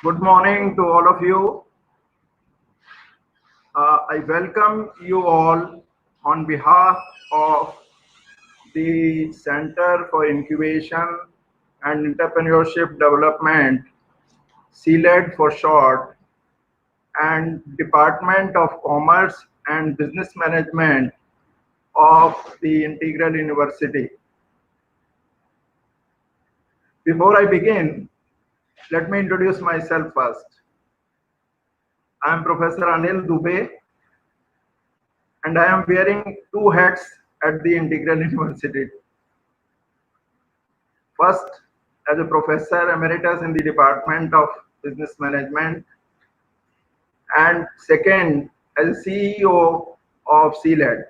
Good morning to all of you. I welcome you all on behalf of the Center for Incubation and Entrepreneurship Development, CILED for short, and Department of Commerce and Business Management of the Integral University. Before I begin, let me introduce myself first. I am Professor Anil Dubey, and I am wearing two hats at the Integral University. First, as a professor emeritus in the Department of Business Management, and second, as a CEO of CILED.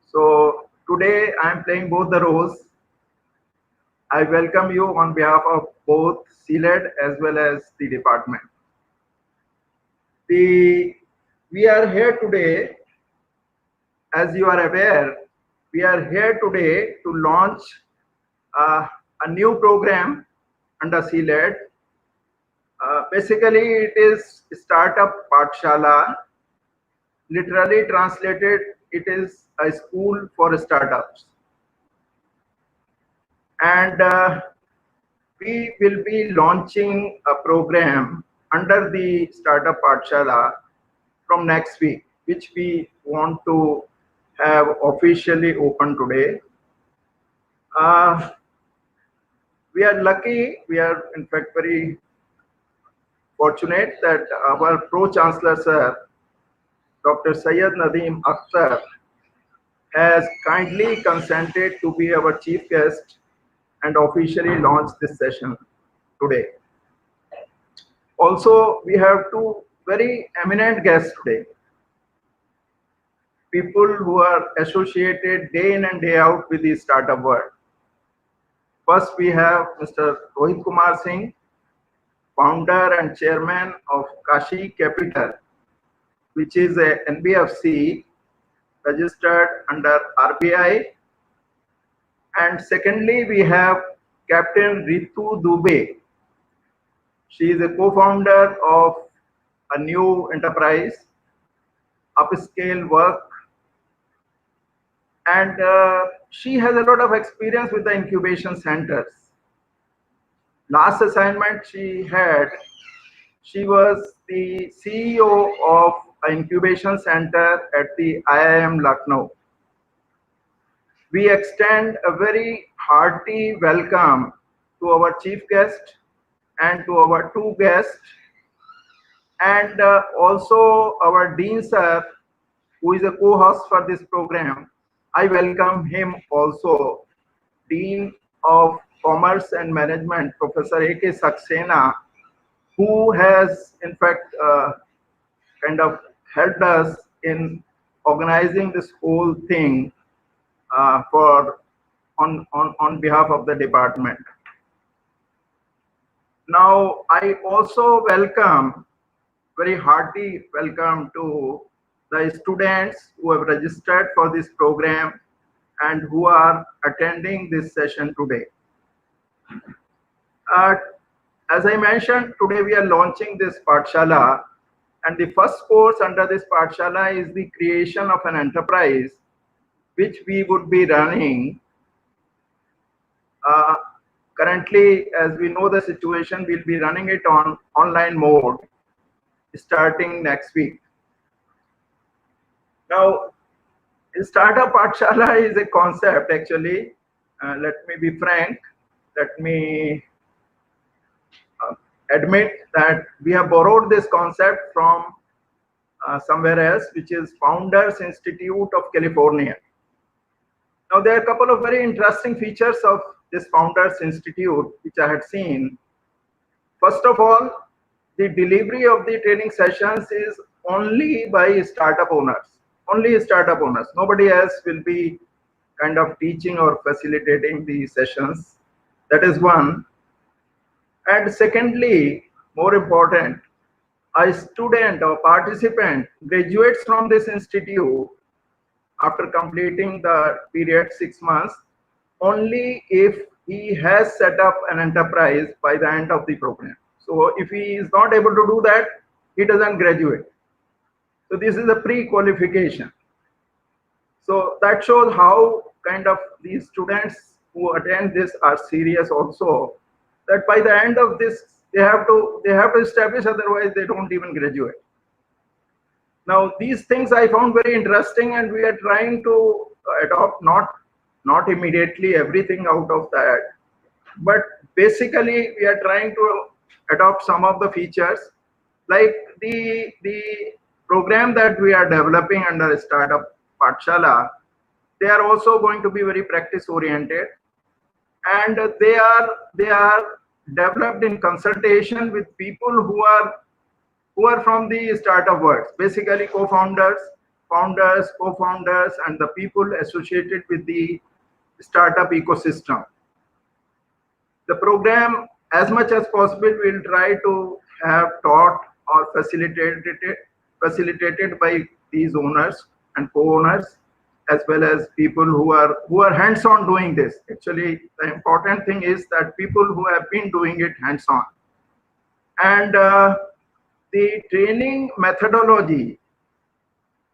So today I am playing both the roles. I welcome you on behalf of both CILED as well as the department. We are here today, as you are aware, we are here today to launch a new program under CILED. Basically, it is Startup Pathshala. Literally translated, it is a school for startups. And we will be launching a program under the Startup Pathshala from next week, which we want to have officially open today. We are lucky, we are in fact very fortunate that our Pro-Chancellor Sir, Dr. Syed Nadeem Akhtar, has kindly consented to be our chief guest and officially launch this session today. Also, we have two very eminent guests today, people who are associated day in and day out with the startup world. First, we have Mr. Rohit Singh, founder and chairman of Kashi Capital, which is a NBFC registered under RBI. And secondly, we have Captain Ritu Dubey. She is a co-founder of a new enterprise, Upscale Work, and she has a lot of experience with the incubation centers. Last assignment she had, she was the CEO of an incubation center at the IIM Lucknow. We extend a very hearty welcome to our chief guest and to our two guests, and also our Dean Sir, who is a co-host for this program. I welcome him also, Dean of Commerce and Management, Professor A.K.SAXENA, who has in fact kind of helped us in organizing this whole thing on behalf of the department. Now, I also welcome, very hearty welcome to the students who have registered for this program and who are attending this session today. As I mentioned, today we are launching this Pathshala, and the first course under this Pathshala is the creation of an enterprise, which we would be running. Currently, as we know the situation, we'll be running it on online mode starting next week. Now, Startup Pathshala is a concept actually. Let me be frank. Let me admit that we have borrowed this concept from somewhere else, which is Founders Institute of California. Now, there are a couple of very interesting features of this Founders Institute, which I had seen. First of all, the delivery of the training sessions is only by startup owners. Only startup owners. Nobody else will be kind of teaching or facilitating the sessions. That is one. And secondly, more important, a student or participant graduates from this institute after completing the period 6 months only if he has set up an enterprise by the end of the program. So if he is not able to do that, he doesn't graduate. So this is a pre-qualification. So that shows how kind of these students who attend this are serious also, that by the end of this they have to establish, otherwise they don't even graduate. Now these things I found very interesting, and we are trying to adopt not immediately everything out of that, but basically we are trying to adopt some of the features, like the program that we are developing under Startup Pathshala. They are also going to be very practice oriented, and they are developed in consultation with people who are from the startup world, basically co-founders, founders, co-founders, and the people associated with the startup ecosystem. The program, as much as possible, will try to have taught or facilitated by these owners and co-owners, as well as people who are hands-on doing this. Actually, the important thing is that people who have been doing it hands-on. And the training methodology,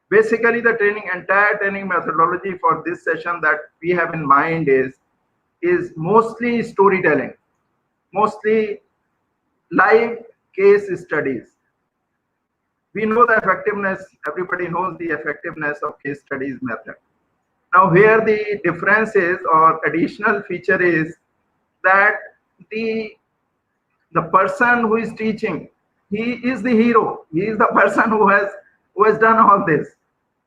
basically the entire training methodology for this session that we have in mind is mostly storytelling, mostly live case studies. We know the effectiveness, everybody knows the effectiveness of case studies method. Now here the difference is, or additional feature is, that the person who is teaching, he is the hero. He is the person who has done all this.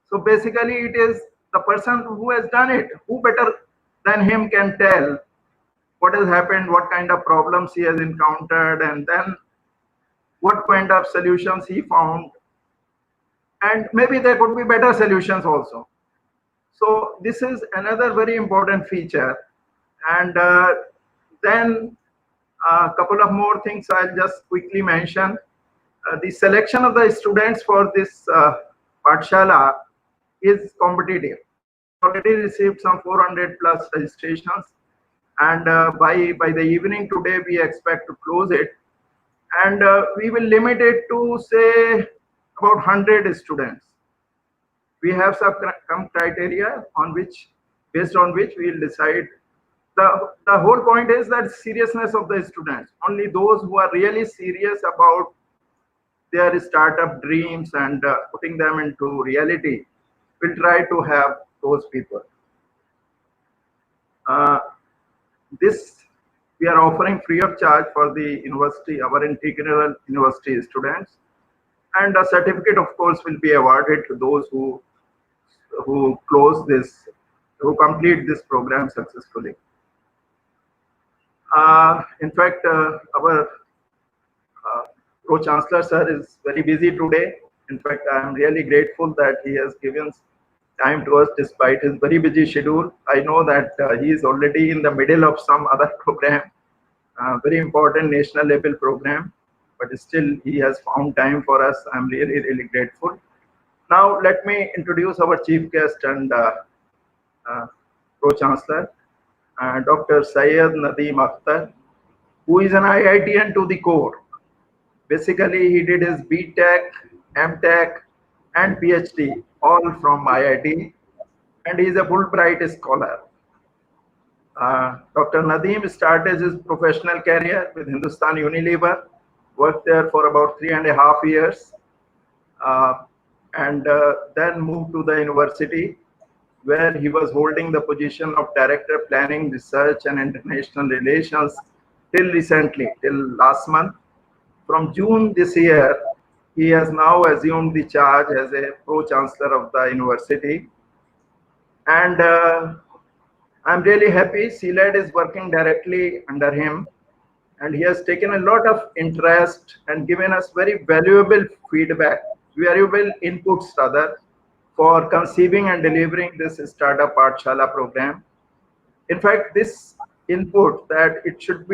So basically it is the person who has done it. Who better than him can tell what has happened, what kind of problems he has encountered, and then what kind of solutions he found. And maybe there could be better solutions also. So this is another very important feature. And then a couple of more things I'll just quickly mention. The selection of the students for this Pathshala is competitive. Already received some 400 plus registrations, and by the evening today we expect to close it, and we will limit it to say about 100 students. We have some criteria based on which we will decide. The whole point is that seriousness of the students. Only those who are really serious about their startup dreams and putting them into reality will try to have those people. This we are offering free of charge for the university, our integral university students, and a certificate, of course, will be awarded to those who complete this program successfully. In fact, our Pro-Chancellor sir is very busy today. In fact, I am really grateful that he has given time to us despite his very busy schedule. I know that he is already in the middle of some other program, very important national level program, but still he has found time for us. I'm really, really grateful. Now let me introduce our chief guest and Pro-Chancellor, Dr. Syed Nadeem Akhtar, who is an IITian to the core. Basically, he did his BTech, MTech, and PhD all from IIT, and he is a Fulbright scholar. Dr. Nadeem started his professional career with Hindustan Unilever, worked there for about 3.5 years, and then moved to the university, where he was holding the position of Director Planning, Research and International Relations till recently, till last month. From June this year, he has now assumed the charge as a Pro-Chancellor of the university. And I'm really happy CILED is working directly under him, and he has taken a lot of interest and given us very valuable feedback, valuable inputs rather, for conceiving and delivering this Startup Pathshala program. In fact, this input that it should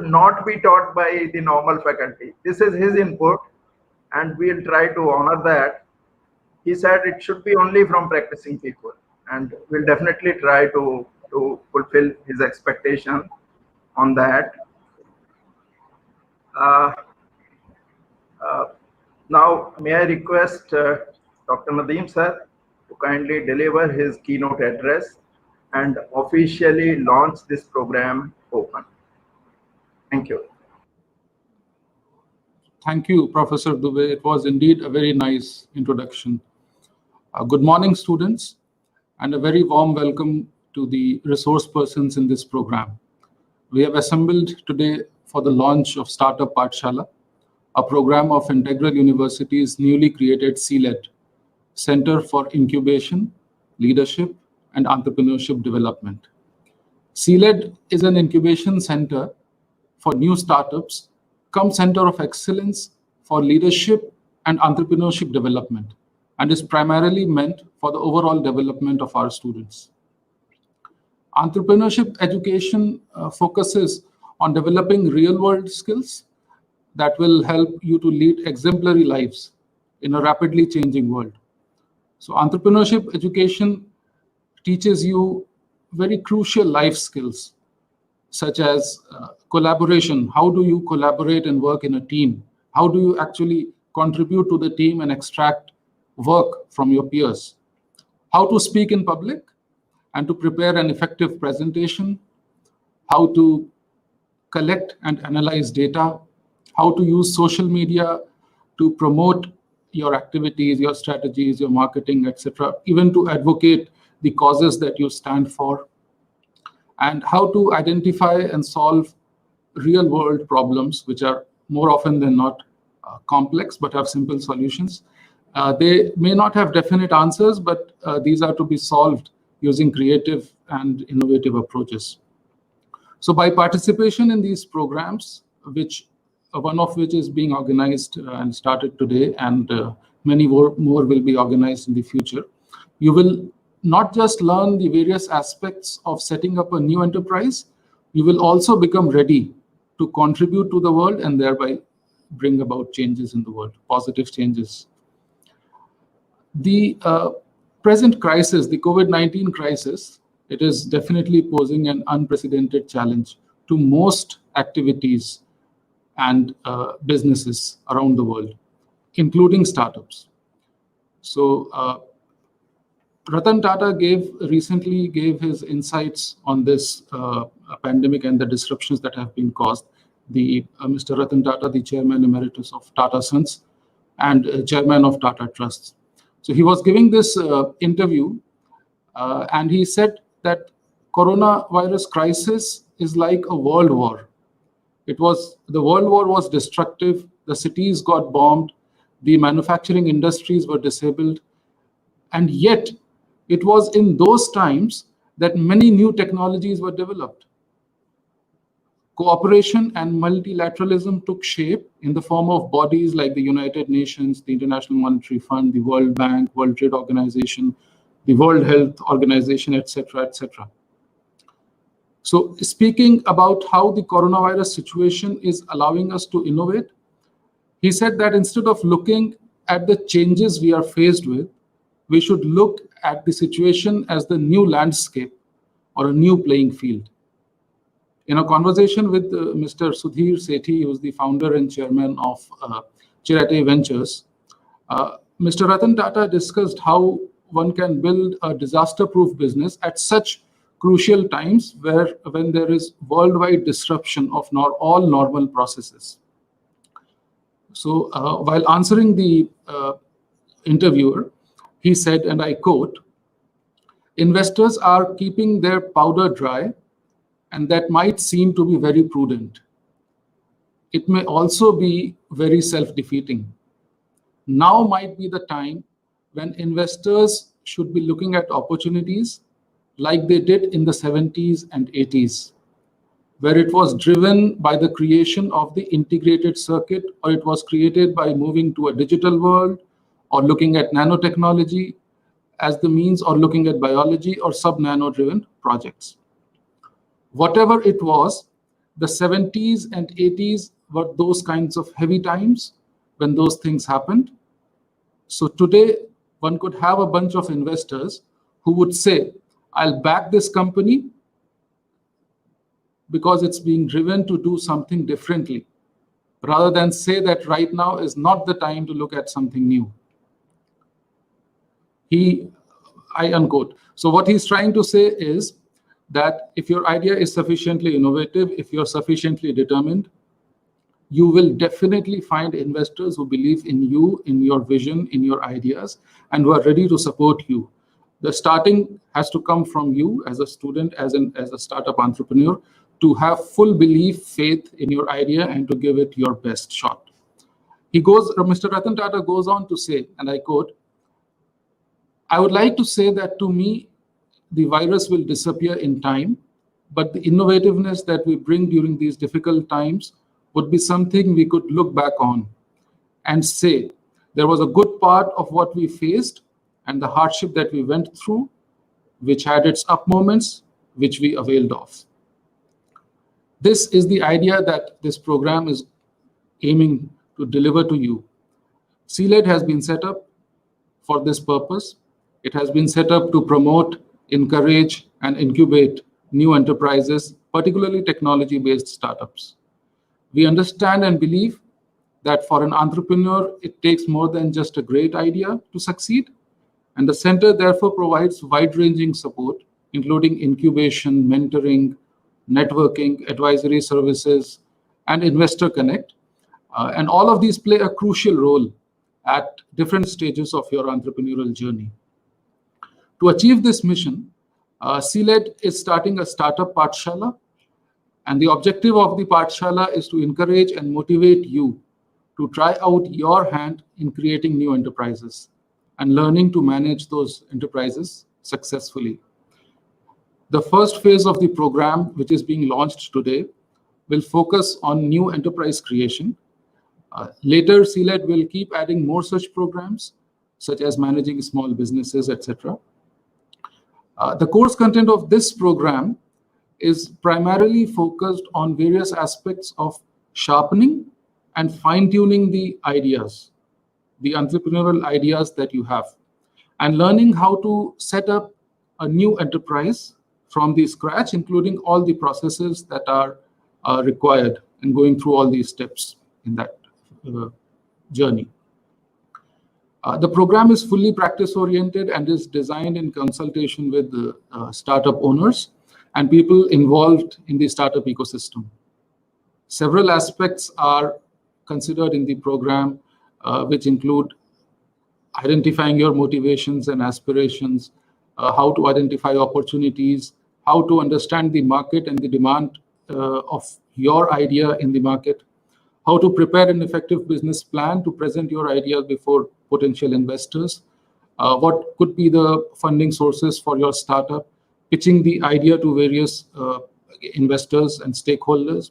not be taught by the normal faculty. This is his input, and we'll try to honor that. He said it should be only from practicing people, and we'll definitely try to fulfill his expectation on that. Uh, uh, Now, may I request Dr. Nadeem sir to kindly deliver his keynote address and officially launch this program open. Thank you. Thank you, Professor Dubey. It was indeed a very nice introduction. Good morning, students, and a very warm welcome to the resource persons in this program. We have assembled today for the launch of Startup Pathshala, a program of Integral University's newly created CILED, Center for Incubation, Leadership, and Entrepreneurship Development. CILED is an incubation center for new startups, cum center of excellence for leadership and entrepreneurship development, and is primarily meant for the overall development of our students. Entrepreneurship education focuses on developing real-world skills that will help you to lead exemplary lives in a rapidly changing world. So entrepreneurship education teaches you very crucial life skills, such as collaboration. How do you collaborate and work in a team? How do you actually contribute to the team and extract work from your peers? How to speak in public and to prepare an effective presentation, how to collect and analyze data, how to use social media to promote your activities, your strategies, your marketing, etc., even to advocate the causes that you stand for, and how to identify and solve real-world problems, which are more often than not complex but have simple solutions. They may not have definite answers, but these are to be solved using creative and innovative approaches. So by participation in these programs, which one of which is being organized and started today, and many more will be organized in the future, you will not just learn the various aspects of setting up a new enterprise, you will also become ready to contribute to the world and thereby bring about changes in the world, positive changes. The present crisis, the COVID-19 crisis, it is definitely posing an unprecedented challenge to most activities and businesses around the world, including startups. So Ratan Tata recently gave his insights on this pandemic and the disruptions that have been caused. Mr. Ratan Tata, the chairman emeritus of Tata Sons and chairman of Tata Trusts. So he was giving this interview and he said that coronavirus crisis is like a world war. The world war was destructive. The cities got bombed. The manufacturing industries were disabled. And yet, it was in those times that many new technologies were developed. Cooperation and multilateralism took shape in the form of bodies like the United Nations, the International Monetary Fund, the World Bank, World Trade Organization, the World Health Organization, etc., etc. So speaking about how the coronavirus situation is allowing us to innovate, he said that instead of looking at the changes we are faced with, we should look at the situation as the new landscape or a new playing field. In a conversation with Mr. Sudhir Sethi, who is the founder and chairman of Chirate Ventures, Mr. Ratan Tata discussed how one can build a disaster-proof business at such crucial times when there is worldwide disruption of all normal processes. So while answering the interviewer, he said, and I quote, "Investors are keeping their powder dry, and that might seem to be very prudent. It may also be very self-defeating. Now might be the time when investors should be looking at opportunities like they did in the 70s and 80s, where it was driven by the creation of the integrated circuit, or it was created by moving to a digital world, or looking at nanotechnology as the means, or looking at biology or sub-nano driven projects. Whatever it was, the 70s and 80s were those kinds of heavy times when those things happened. So today, one could have a bunch of investors who would say, I'll back this company because it's being driven to do something differently. rather than say that right now is not the time to look at something new. I unquote. So what he's trying to say is that if your idea is sufficiently innovative, if you're sufficiently determined, you will definitely find investors who believe in you, in your vision, in your ideas, and who are ready to support you. The starting has to come from you as a student, as a startup entrepreneur, to have full belief, faith in your idea and to give it your best shot. Mr. Ratan Tata goes on to say, and I quote, "I would like to say that to me, the virus will disappear in time, but the innovativeness that we bring during these difficult times would be something we could look back on and say, there was a good part of what we faced and the hardship that we went through, which had its up moments, which we availed of." This is the idea that this program is aiming to deliver to you. CILED has been set up for this purpose. It has been set up to promote, encourage, and incubate new enterprises, particularly technology-based startups. We understand and believe that for an entrepreneur, it takes more than just a great idea to succeed. And the center therefore provides wide-ranging support, including incubation, mentoring, networking, advisory services, and investor connect. And all of these play a crucial role at different stages of your entrepreneurial journey. To achieve this mission, CILED is starting a startup Pathshala, and the objective of the Pathshala is to encourage and motivate you to try out your hand in creating new enterprises and learning to manage those enterprises successfully. The first phase of the program, which is being launched today, will focus on new enterprise creation. Later, CILED will keep adding more such programs, such as managing small businesses, etc. The course content of this program is primarily focused on various aspects of sharpening and fine-tuning the ideas, the entrepreneurial ideas that you have, and learning how to set up a new enterprise from the scratch, including all the processes that are required and going through all these steps in that journey. The program is fully practice-oriented and is designed in consultation with the startup owners and people involved in the startup ecosystem. Several aspects are considered in the program, which include identifying your motivations and aspirations, how to identify opportunities, how to understand the market and the demand of your idea in the market, how to prepare an effective business plan to present your ideas before potential investors, what could be the funding sources for your startup, pitching the idea to various investors and stakeholders,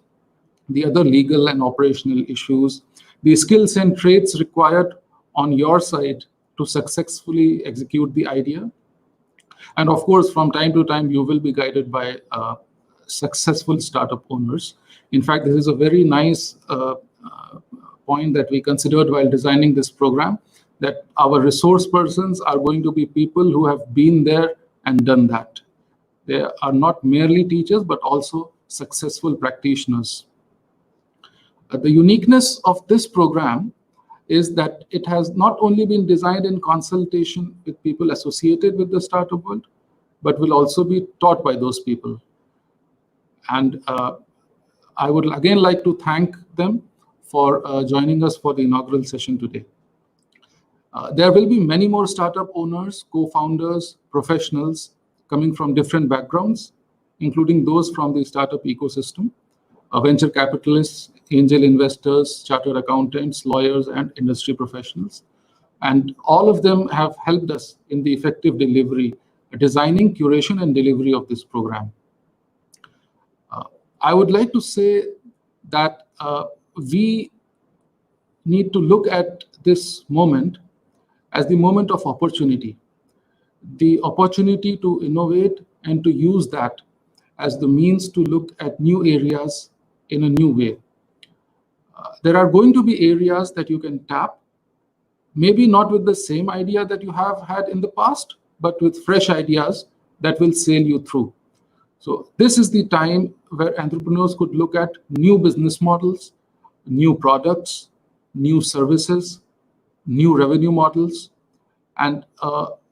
the other legal and operational issues, the skills and traits required on your side to successfully execute the idea. And of course, from time to time, you will be guided by successful startup owners. In fact, this is a very nice point that we considered while designing this program, that our resource persons are going to be people who have been there and done that. They are not merely teachers, but also successful practitioners. The uniqueness of this program is that it has not only been designed in consultation with people associated with the startup world, but will also be taught by those people. And I would again like to thank them for joining us for the inaugural session today. There will be many more startup owners, co-founders, professionals coming from different backgrounds, including those from the startup ecosystem, venture capitalists, angel investors, chartered accountants, lawyers, and industry professionals. And all of them have helped us in the effective delivery, designing, curation, and delivery of this program. I would like to say that we need to look at this moment as the moment of opportunity, the opportunity to innovate and to use that as the means to look at new areas in a new way. There are going to be areas that you can tap, maybe not with the same idea that you have had in the past, but with fresh ideas that will sail you through. So this is the time where entrepreneurs could look at new business models, new products, new services, new revenue models, and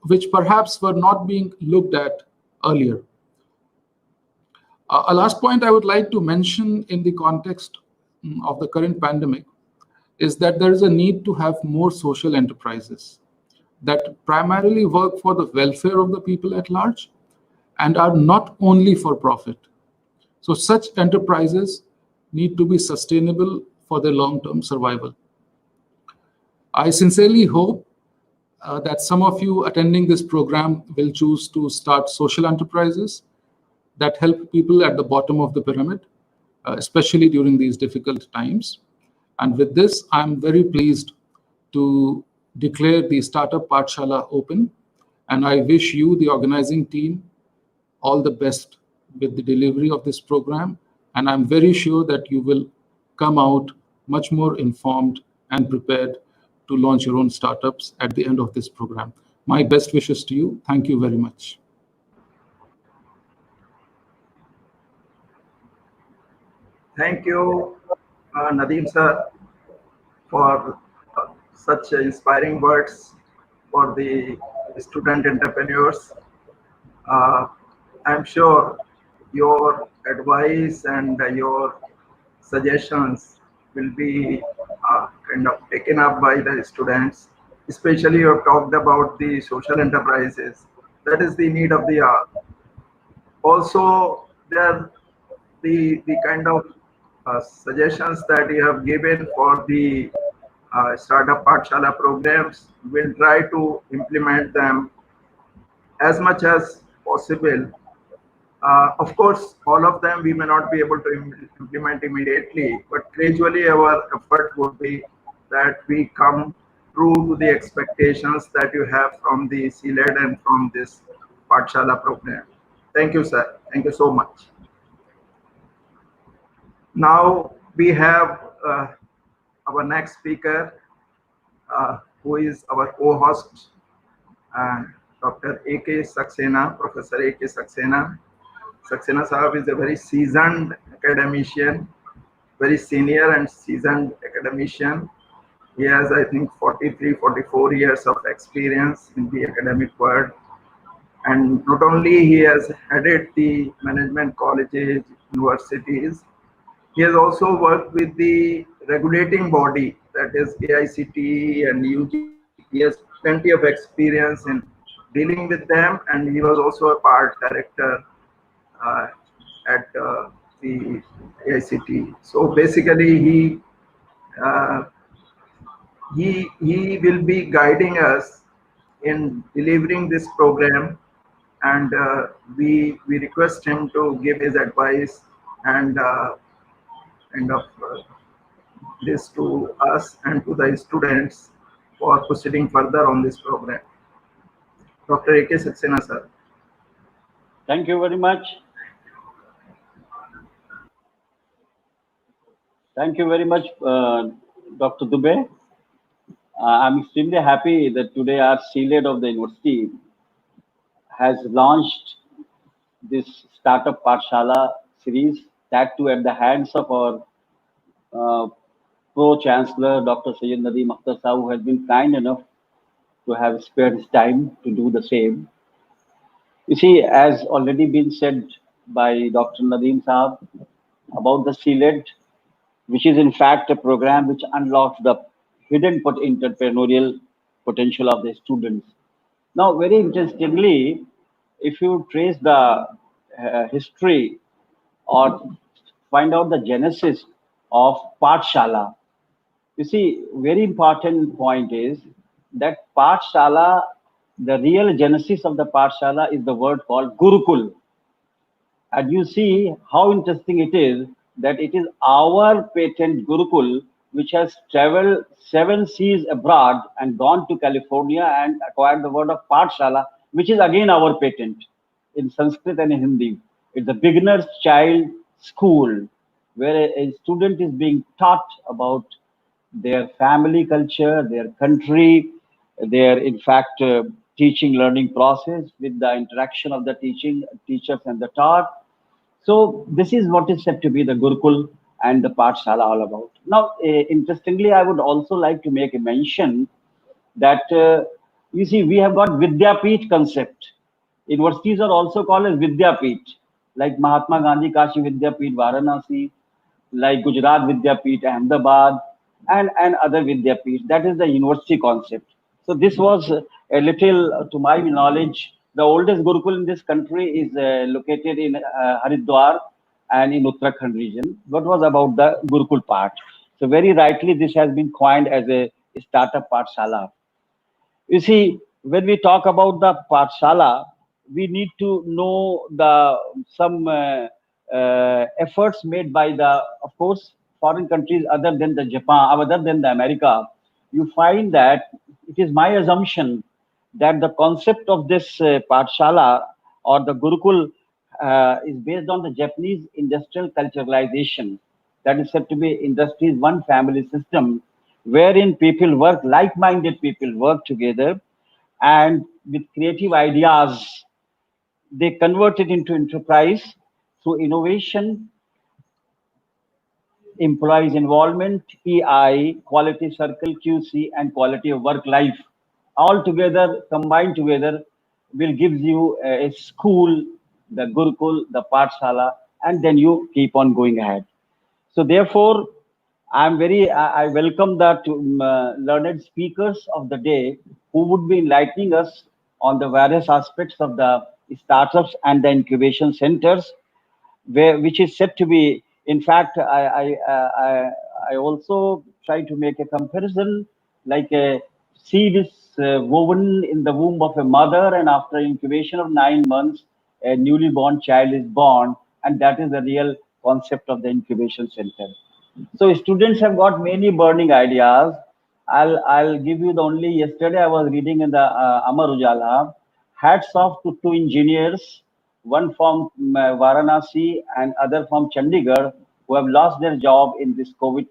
which perhaps were not being looked at earlier. A last point I would like to mention in the context of the current pandemic is that there is a need to have more social enterprises that primarily work for the welfare of the people at large and are not only for profit. So such enterprises need to be sustainable for their long-term survival. I sincerely hope that some of you attending this program will choose to start social enterprises that help people at the bottom of the pyramid, especially during these difficult times. And with this, I'm very pleased to declare the Startup Pathshala open. And I wish you, the organizing team, all the best with the delivery of this program. And I'm very sure that you will come out much more informed and prepared to launch your own startups at the end of this program. My best wishes to you. Thank you very much. Thank you, Nadeem sir, for such inspiring words for the student entrepreneurs. I'm sure your advice and your suggestions will be kind of taken up by the students. Especially, you have talked about the social enterprises. That is the need of the hour. Also, there the kind of suggestions that you have given for the startup Pathshala programs, we'll try to implement them as much as possible. Of course, all of them we may not be able to implement immediately, but gradually our effort would be that we come true to the expectations that you have from the CILED and from this Pathshala program. Thank you, sir. Thank you so much. Now we have our next speaker, who is our co-host, Dr. A.K. Saxena, Professor A.K. Saxena. Saxena Sahab is a very seasoned academician, very senior and seasoned academician. He has, I think, 43, 44 years of experience in the academic world. And not only he has headed the management colleges, universities, he has also worked with the regulating body, that is AICTE and UG. He has plenty of experience in dealing with them, and he was also a part director at the AICTE. So basically, uh, he will be guiding us in delivering this program, and we request him to give his advice and kind of this to us and to the students for proceeding further on this program. Dr. A.K. Saxena, sir. Thank you very much. Thank you very much, Dr. Dubey. I'm extremely happy that today our CILED of the university has launched this Startup Pathshala series, that too at the hands of our Pro-Chancellor, Dr. Syed Nadeem Akhtar, who has been kind enough to have spared his time to do the same. You see, as already been said by Dr. Nadeem Saab about the CILED, which is in fact a program which unlocks the hidden entrepreneurial potential of the students. Now, very interestingly, if you trace the history or find out the genesis of Pathshala, you see, very important point is that Pathshala, the real genesis of the Pathshala is the word called Gurukul. And you see how interesting it is that it is our patent Gurukul which has traveled 7 seas abroad and gone to California and acquired the word of Pathshala, which is again our patent in Sanskrit and in Hindi. It's a beginner's child school where a student is being taught about their family culture, their country, their, in fact, teaching learning process with the interaction of the teachers and the taught. So this is what is said to be the Gurukul. and the Pathshala all about. Now, interestingly, I would also like to make a mention that you see, we have got Vidyapeeth concept. Universities are also called as Vidyapeeth, like Mahatma Gandhi Kashi Vidyapeeth Varanasi, like Gujarat Vidyapeeth Ahmedabad, and other Vidyapeeth. That is the university concept. So this was a little, to my knowledge, the oldest Gurukul in this country is located in Haridwar and in Uttarakhand region. What was about the Gurukul part? So very rightly, this has been coined as a startup Pathshala. You see, when we talk about the Pathshala, we need to know the some efforts made by the, of course, foreign countries other than the Japan, other than the America. You find that it is my assumption that the concept of this Pathshala or the Gurukul is based on the Japanese industrial culturalization. That is said to be industry's one family system, wherein people work, like-minded people work together, and with creative ideas, they convert it into enterprise through innovation, employees involvement, EI, quality circle, QC, and quality of work life. All together, combined together, will give you a school, the Gurukul, the Pathshala, and then you keep on going ahead. So therefore, I welcome the learned speakers of the day who would be enlightening us on the various aspects of the startups and the incubation centers, which is said to be, in fact, I also try to make a comparison, like a seed is woven in the womb of a mother, and after incubation of 9 months, a newly born child is born, and that is the real concept of the incubation center. So students have got many burning ideas. I'll give you the only, yesterday I was reading in the Amar Ujala. Hats off to two engineers, one from Varanasi and other from Chandigarh, who have lost their job in this COVID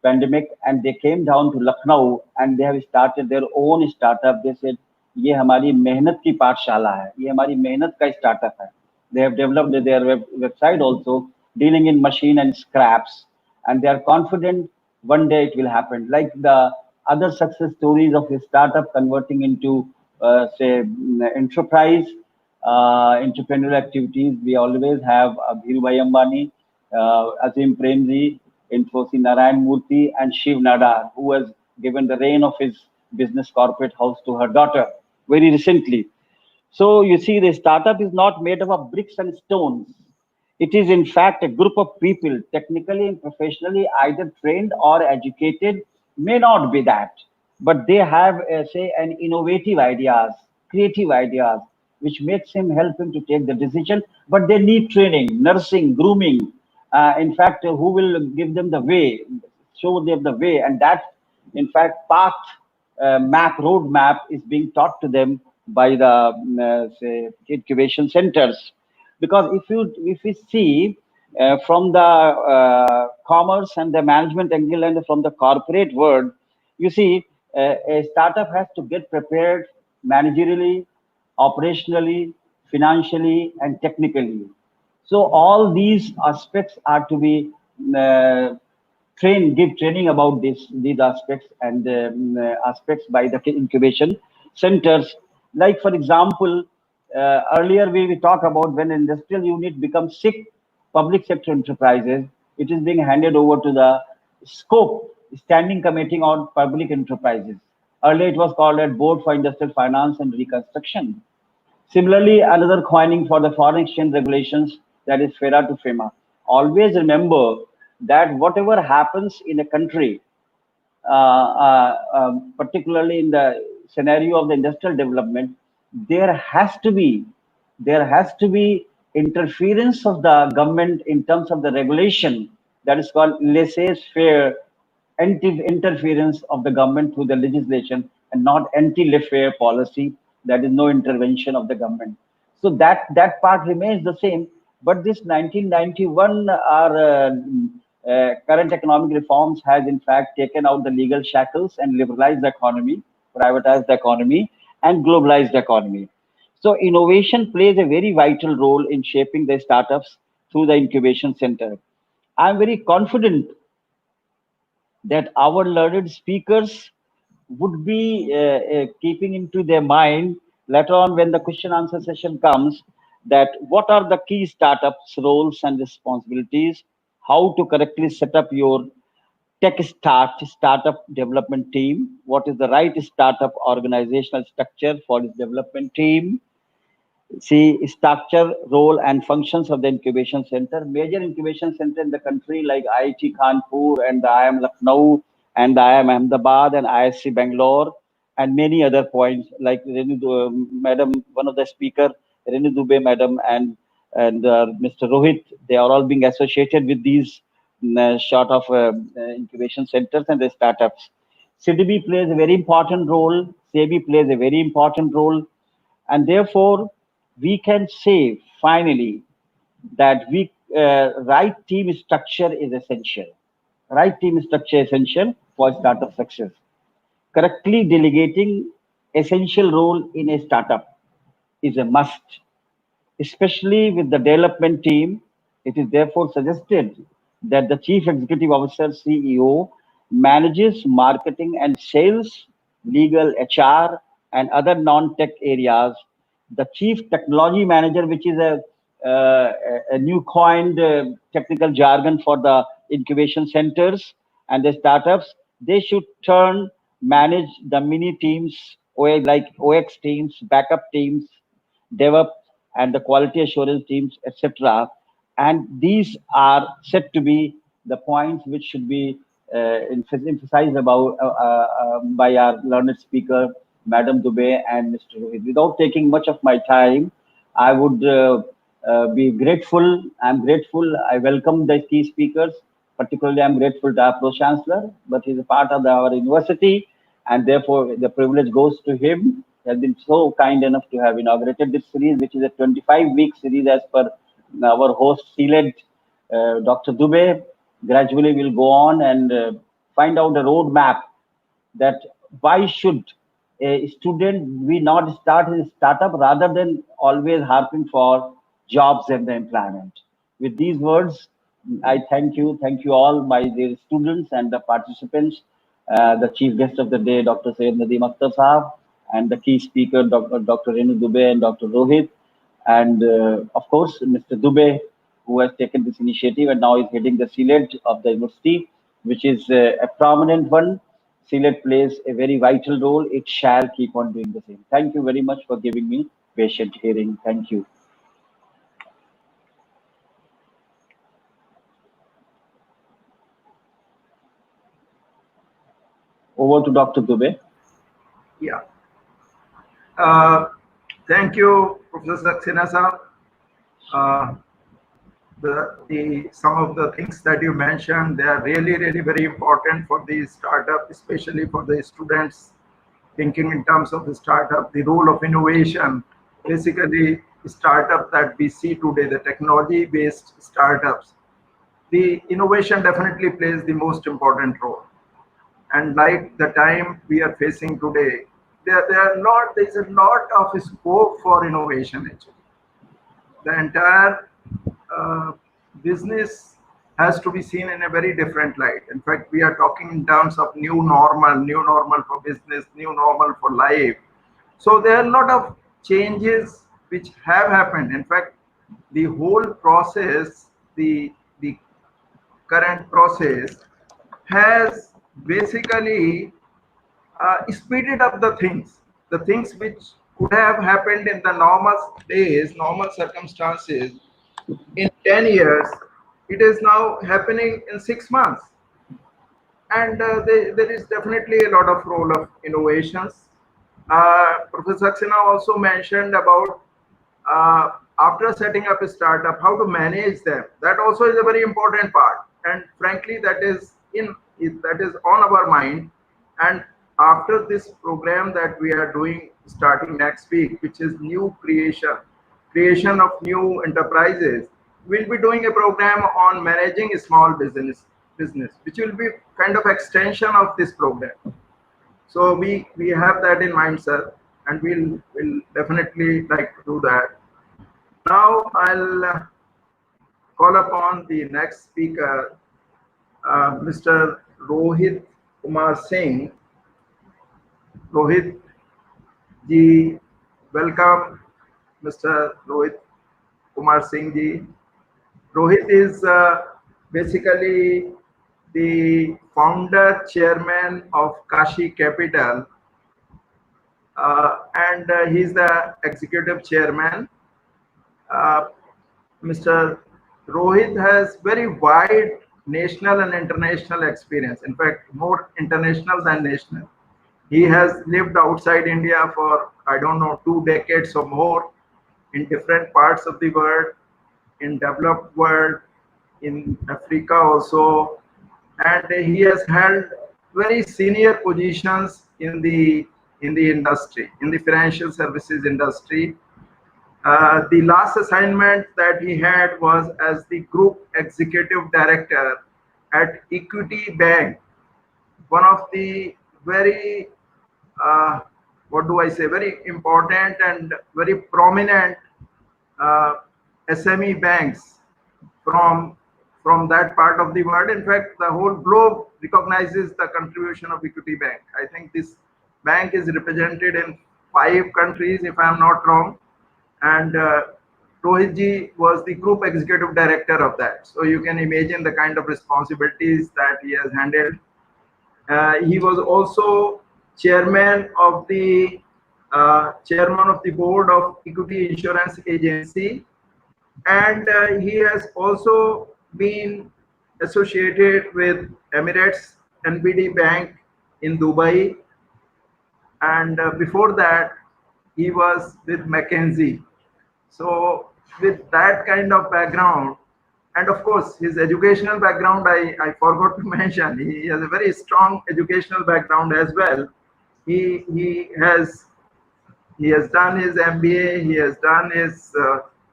pandemic, and they came down to Lucknow and they have started their own startup. They said, ये हमारी मेहनत की पाठशाला है, ये हमारी मेहनत का startup है. They have developed their website also, dealing in machine and scraps, and they are confident one day it will happen. Like the other success stories of a startup converting into, say, enterprise, entrepreneurial activities. We always have Dhirubhai Ambani, Azim Premji, Infosys Narayan Murthy, and Shiv Nadar, who has given the reign of his business corporate house to her daughter very recently. So you see, the startup is not made up of bricks and stones. It is in fact a group of people, technically and professionally either trained or educated, may not be that, but they have, say, an innovative ideas, creative ideas, which makes him help him to take the decision. But they need training, nursing, grooming. In fact, who will give them the way, show them the way, and that, in fact, path road map is being taught to them by the say incubation centers. Because if we see from the commerce and the management angle and from the corporate world, you see a startup has to get prepared managerially, operationally, financially, and technically. So all these aspects are to be uh, give training about these aspects and aspects by the incubation centers. Like for example, earlier we talk about when industrial unit becomes sick, public sector enterprises, it is being handed over to the scope standing committee on public enterprises. Earlier it was called at Board for Industrial Finance and Reconstruction. Similarly, another coining for the foreign exchange regulations, that is FERA to FEMA. Always remember that whatever happens in a country, particularly in the scenario of the industrial development, there has to be there has to be interference of the government in terms of the regulation, that is called laissez-faire, anti-interference of the government through the legislation, and not anti-laissez-faire policy, that is no intervention of the government. So that part remains the same. But this 1991 current economic reforms has in fact taken out the legal shackles and liberalized the economy, privatized the economy, and globalized the economy. So innovation plays a very vital role in shaping the startups through the incubation center. I'm very confident that our learned speakers would be keeping into their mind later on when the question answer session comes, that what are the key startups roles and responsibilities, how to correctly set up your startup development team, what is the right startup organizational structure for this development team. See structure, role, and functions of the incubation center. Major incubation center in the country like IIT Kanpur and IIM Lucknow and IIM Ahmedabad and ISC Bangalore and many other points like Madam, one of the speaker, Renu Dubey Madam and Mr. Rohit. They are all being associated with these sort of incubation centers and the startups. CDB plays a very important role. CAB plays a very important role, and therefore we can say finally that we right team structure is essential. Right team structure is essential for startup success. Correctly delegating essential role in a startup is a must, especially with the development team. It is therefore suggested that the Chief Executive Officer CEO manages marketing and sales, legal, HR, and other non-tech areas. The Chief Technology Manager, which is a new coined technical jargon for the incubation centers and the startups, they should manage the mini teams, like OX teams, backup teams, DevOps, and the quality assurance teams, etc. And these are said to be the points which should be emphasized about by our learned speaker, Madam Dubey and Mr. Rohit. Without taking much of my time, I would be grateful. I'm grateful. I welcome the key speakers. Particularly, I'm grateful to our Pro Chancellor, but he's a part of our university, and therefore the privilege goes to him. He has been so kind enough to have inaugurated this series, which is a 25-week series as per our host CILED, Dr. Dubey. Gradually, we'll go on and find out a roadmap that why should a student we not start his startup rather than always harping for jobs and the employment. With these words, I thank you all, my dear students and the participants, the chief guest of the day, Dr. Syed Nadeem Akhtar Sahab, and the key speaker, Dr. Renu Dubey and Dr. Rohit, and of course, Mr. Dubey, who has taken this initiative and now is heading the CILED of the university, which is a prominent one. CILED plays a very vital role. It shall keep on doing the same. Thank you very much for giving me patient hearing. Thank you. Over to Dr. Dubey. Yeah. Thank you, Professor Saxena sir. Some of the things that you mentioned, they are really very important for the startup, especially for the students thinking in terms of the startup, the role of innovation. Basically, startup that we see today, the technology-based startups, the innovation definitely plays the most important role. And like the time we are facing today, there is a lot of scope for innovation actually. The entire business has to be seen in a very different light. In fact, we are talking in terms of new normal for business, new normal for life. So there are a lot of changes which have happened. In fact, the whole process, the current process has basically speeded up the things which could have happened in the normal days, normal circumstances in 10 years, it is now happening in 6 months. And there is definitely a lot of role of innovations. Professor Saxena also mentioned about after setting up a startup, how to manage them. That also is a very important part. And frankly, that is on our mind. And after this program that we are doing starting next week, which is new creation of new enterprises, we'll be doing a program on managing a small business, which will be kind of extension of this program. So we have that in mind, sir, and we'll definitely like to do that. Now I'll call upon the next speaker, Mr. Rohit Kumar Singh. Rohit ji, welcome, Mr. Rohit Kumar Singh ji. Rohit is basically the founder chairman of Kashi Capital, and he's the executive chairman. Mr. Rohit has very wide national and international experience. In fact, more international than national. He has lived outside India for, I don't know, 2 decades or more in different parts of the world, in developed world, in Africa also, and he has held very senior positions in the industry, in the financial services industry. The last assignment that he had was as the group executive director at Equity Bank, one of the very what do I say, very important and very prominent SME banks from that part of the world. In fact, the whole globe recognizes the contribution of Equity Bank. I think this bank is represented in 5 countries, if I am not wrong. And Rohit ji was the group executive director of that. So you can imagine the kind of responsibilities that he has handled. He was also chairman of the board of Equity Insurance Agency, and he has also been associated with Emirates NBD Bank in Dubai, and before that he was with McKinsey. So with that kind of background, and of course his educational background, I forgot to mention, he has a very strong educational background as well. He has done his MBA, he has done his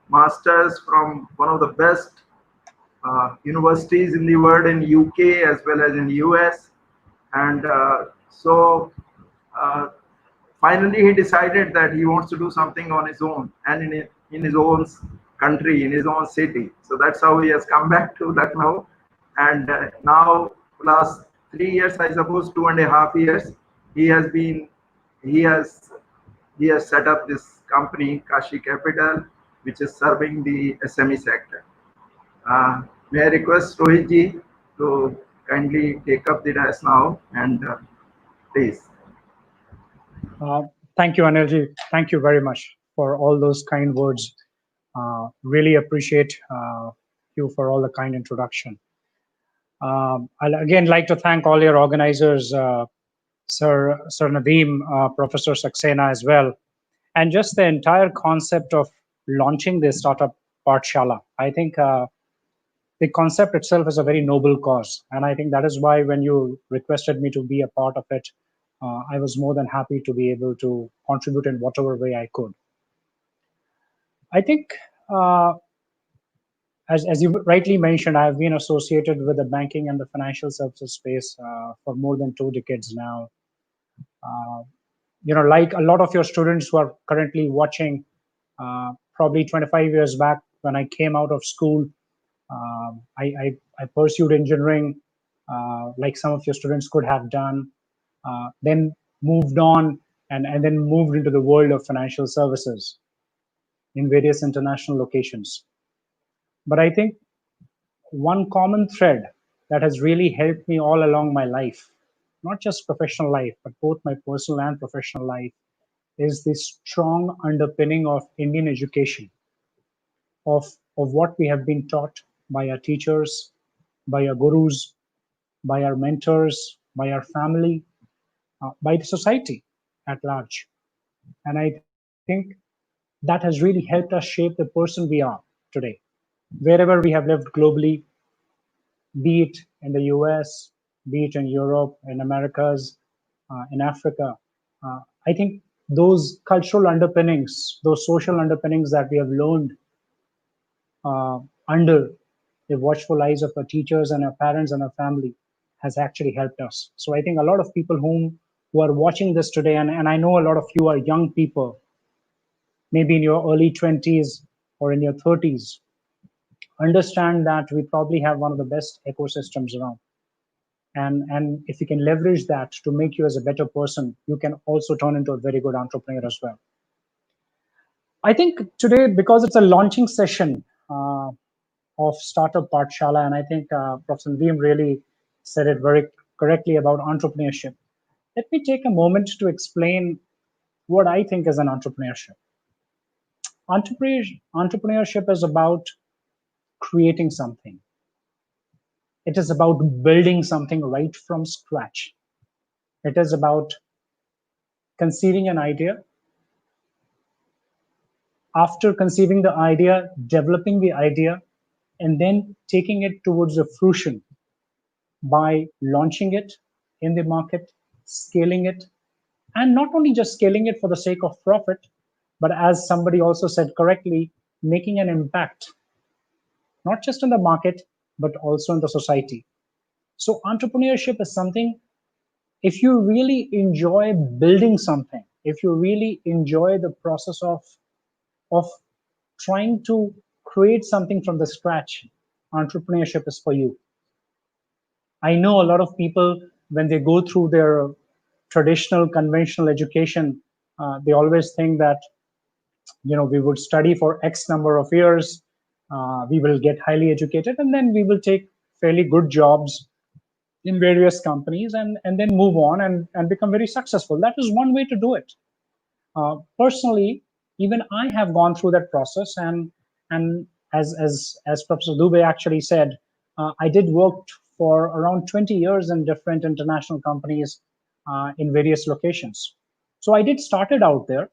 masters from one of the best universities in the world in UK as well as in US, and so finally he decided that he wants to do something on his own and in his own country, in his own city. So that's how he has come back to Lucknow, and now last 3 years, I suppose 2.5 years, he has set up this company Kashi Capital, which is serving the SME sector. May I request Rohit ji to kindly take up the desk now, and please. Thank you, Anil ji. Thank you very much for all those kind words. Really appreciate you for all the kind introduction. I'll again like to thank all your organizers, Sir Nadeem, Professor Saxena as well, and just the entire concept of launching this startup Pathshala. I think the concept itself is a very noble cause, and I think that is why when you requested me to be a part of it, I was more than happy to be able to contribute in whatever way I could. I think, as you rightly mentioned, I've been associated with the banking and the financial services space for more than 2 decades now. Like a lot of your students who are currently watching, probably 25 years back when I came out of school, I pursued engineering, like some of your students could have done, then moved on and then moved into the world of financial services in various international locations. But I think one common thread that has really helped me all along my life, not just professional life, but both my personal and professional life, is the strong underpinning of Indian education, of what we have been taught by our teachers, by our gurus, by our mentors, by our family, by the society at large. And I think that has really helped us shape the person we are today. Wherever we have lived globally, be it in the US, be it in Europe, in Americas, in Africa, I think those cultural underpinnings, those social underpinnings that we have learned under the watchful eyes of our teachers and our parents and our family has actually helped us. So I think a lot of people who are watching this today, and I know a lot of you are young people, maybe in your early 20s or in your 30s, understand that we probably have one of the best ecosystems around. And if you can leverage that to make you as a better person, you can also turn into a very good entrepreneur as well. I think today, because it's a launching session of Startup Pathshala, and I think Professor Nadeem really said it very correctly about entrepreneurship. Let me take a moment to explain what I think is an entrepreneurship. Entrepreneurship is about creating something. It is about building something right from scratch. It is about conceiving an idea. After conceiving the idea, developing the idea, and then taking it towards a fruition by launching it in the market, scaling it, and not only just scaling it for the sake of profit, but as somebody also said correctly, making an impact, not just in the market, but also in the society. So entrepreneurship is something, if you really enjoy building something, if you really enjoy the process of trying to create something from the scratch, entrepreneurship is for you. I know a lot of people, when they go through their traditional conventional education, they always think that, you know, we would study for X number of years, we will get highly educated, and then we will take fairly good jobs in various companies and then move on and become very successful. That is one way to do it. Personally, even I have gone through that process, and as Professor Dubey actually said, I did work for around 20 years in different international companies in various locations. So I did started out there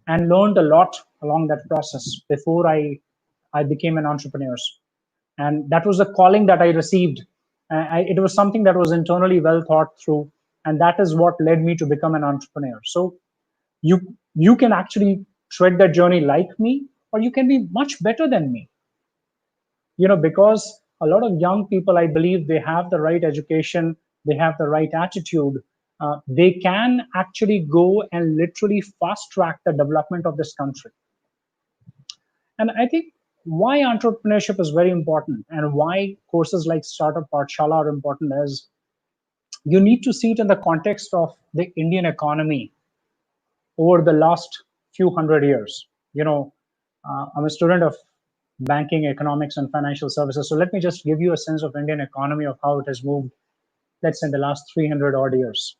and learned a lot along that process before I became an entrepreneur. And that was a calling that I received. It was something that was internally well thought through, and that is what led me to become an entrepreneur. So you can actually tread that journey like me, or you can be much better than me. You know, because a lot of young people, I believe, they have the right education, they have the right attitude. They can actually go and literally fast track the development of this country. And I think why entrepreneurship is very important and why courses like Startup Pathshala are important is you need to see it in the context of the Indian economy over the last few hundred years. You know, I'm a student of banking, economics, and financial services. So let me just give you a sense of Indian economy, of how it has moved, let's say, in the last 300 odd years.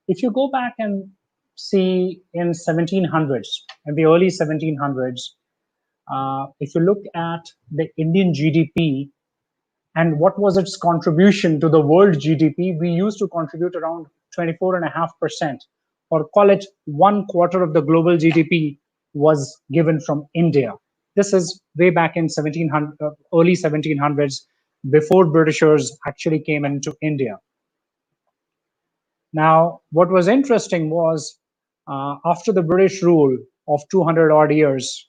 If you go back and see in 1700s, in the early 1700s, if you look at the Indian GDP and what was its contribution to the world GDP, we used to contribute around 24.5%, or call it 1/4 of the global GDP was given from India. This is way back in early 1700s, before Britishers actually came into India. Now, what was interesting was after the British rule of 200 odd years,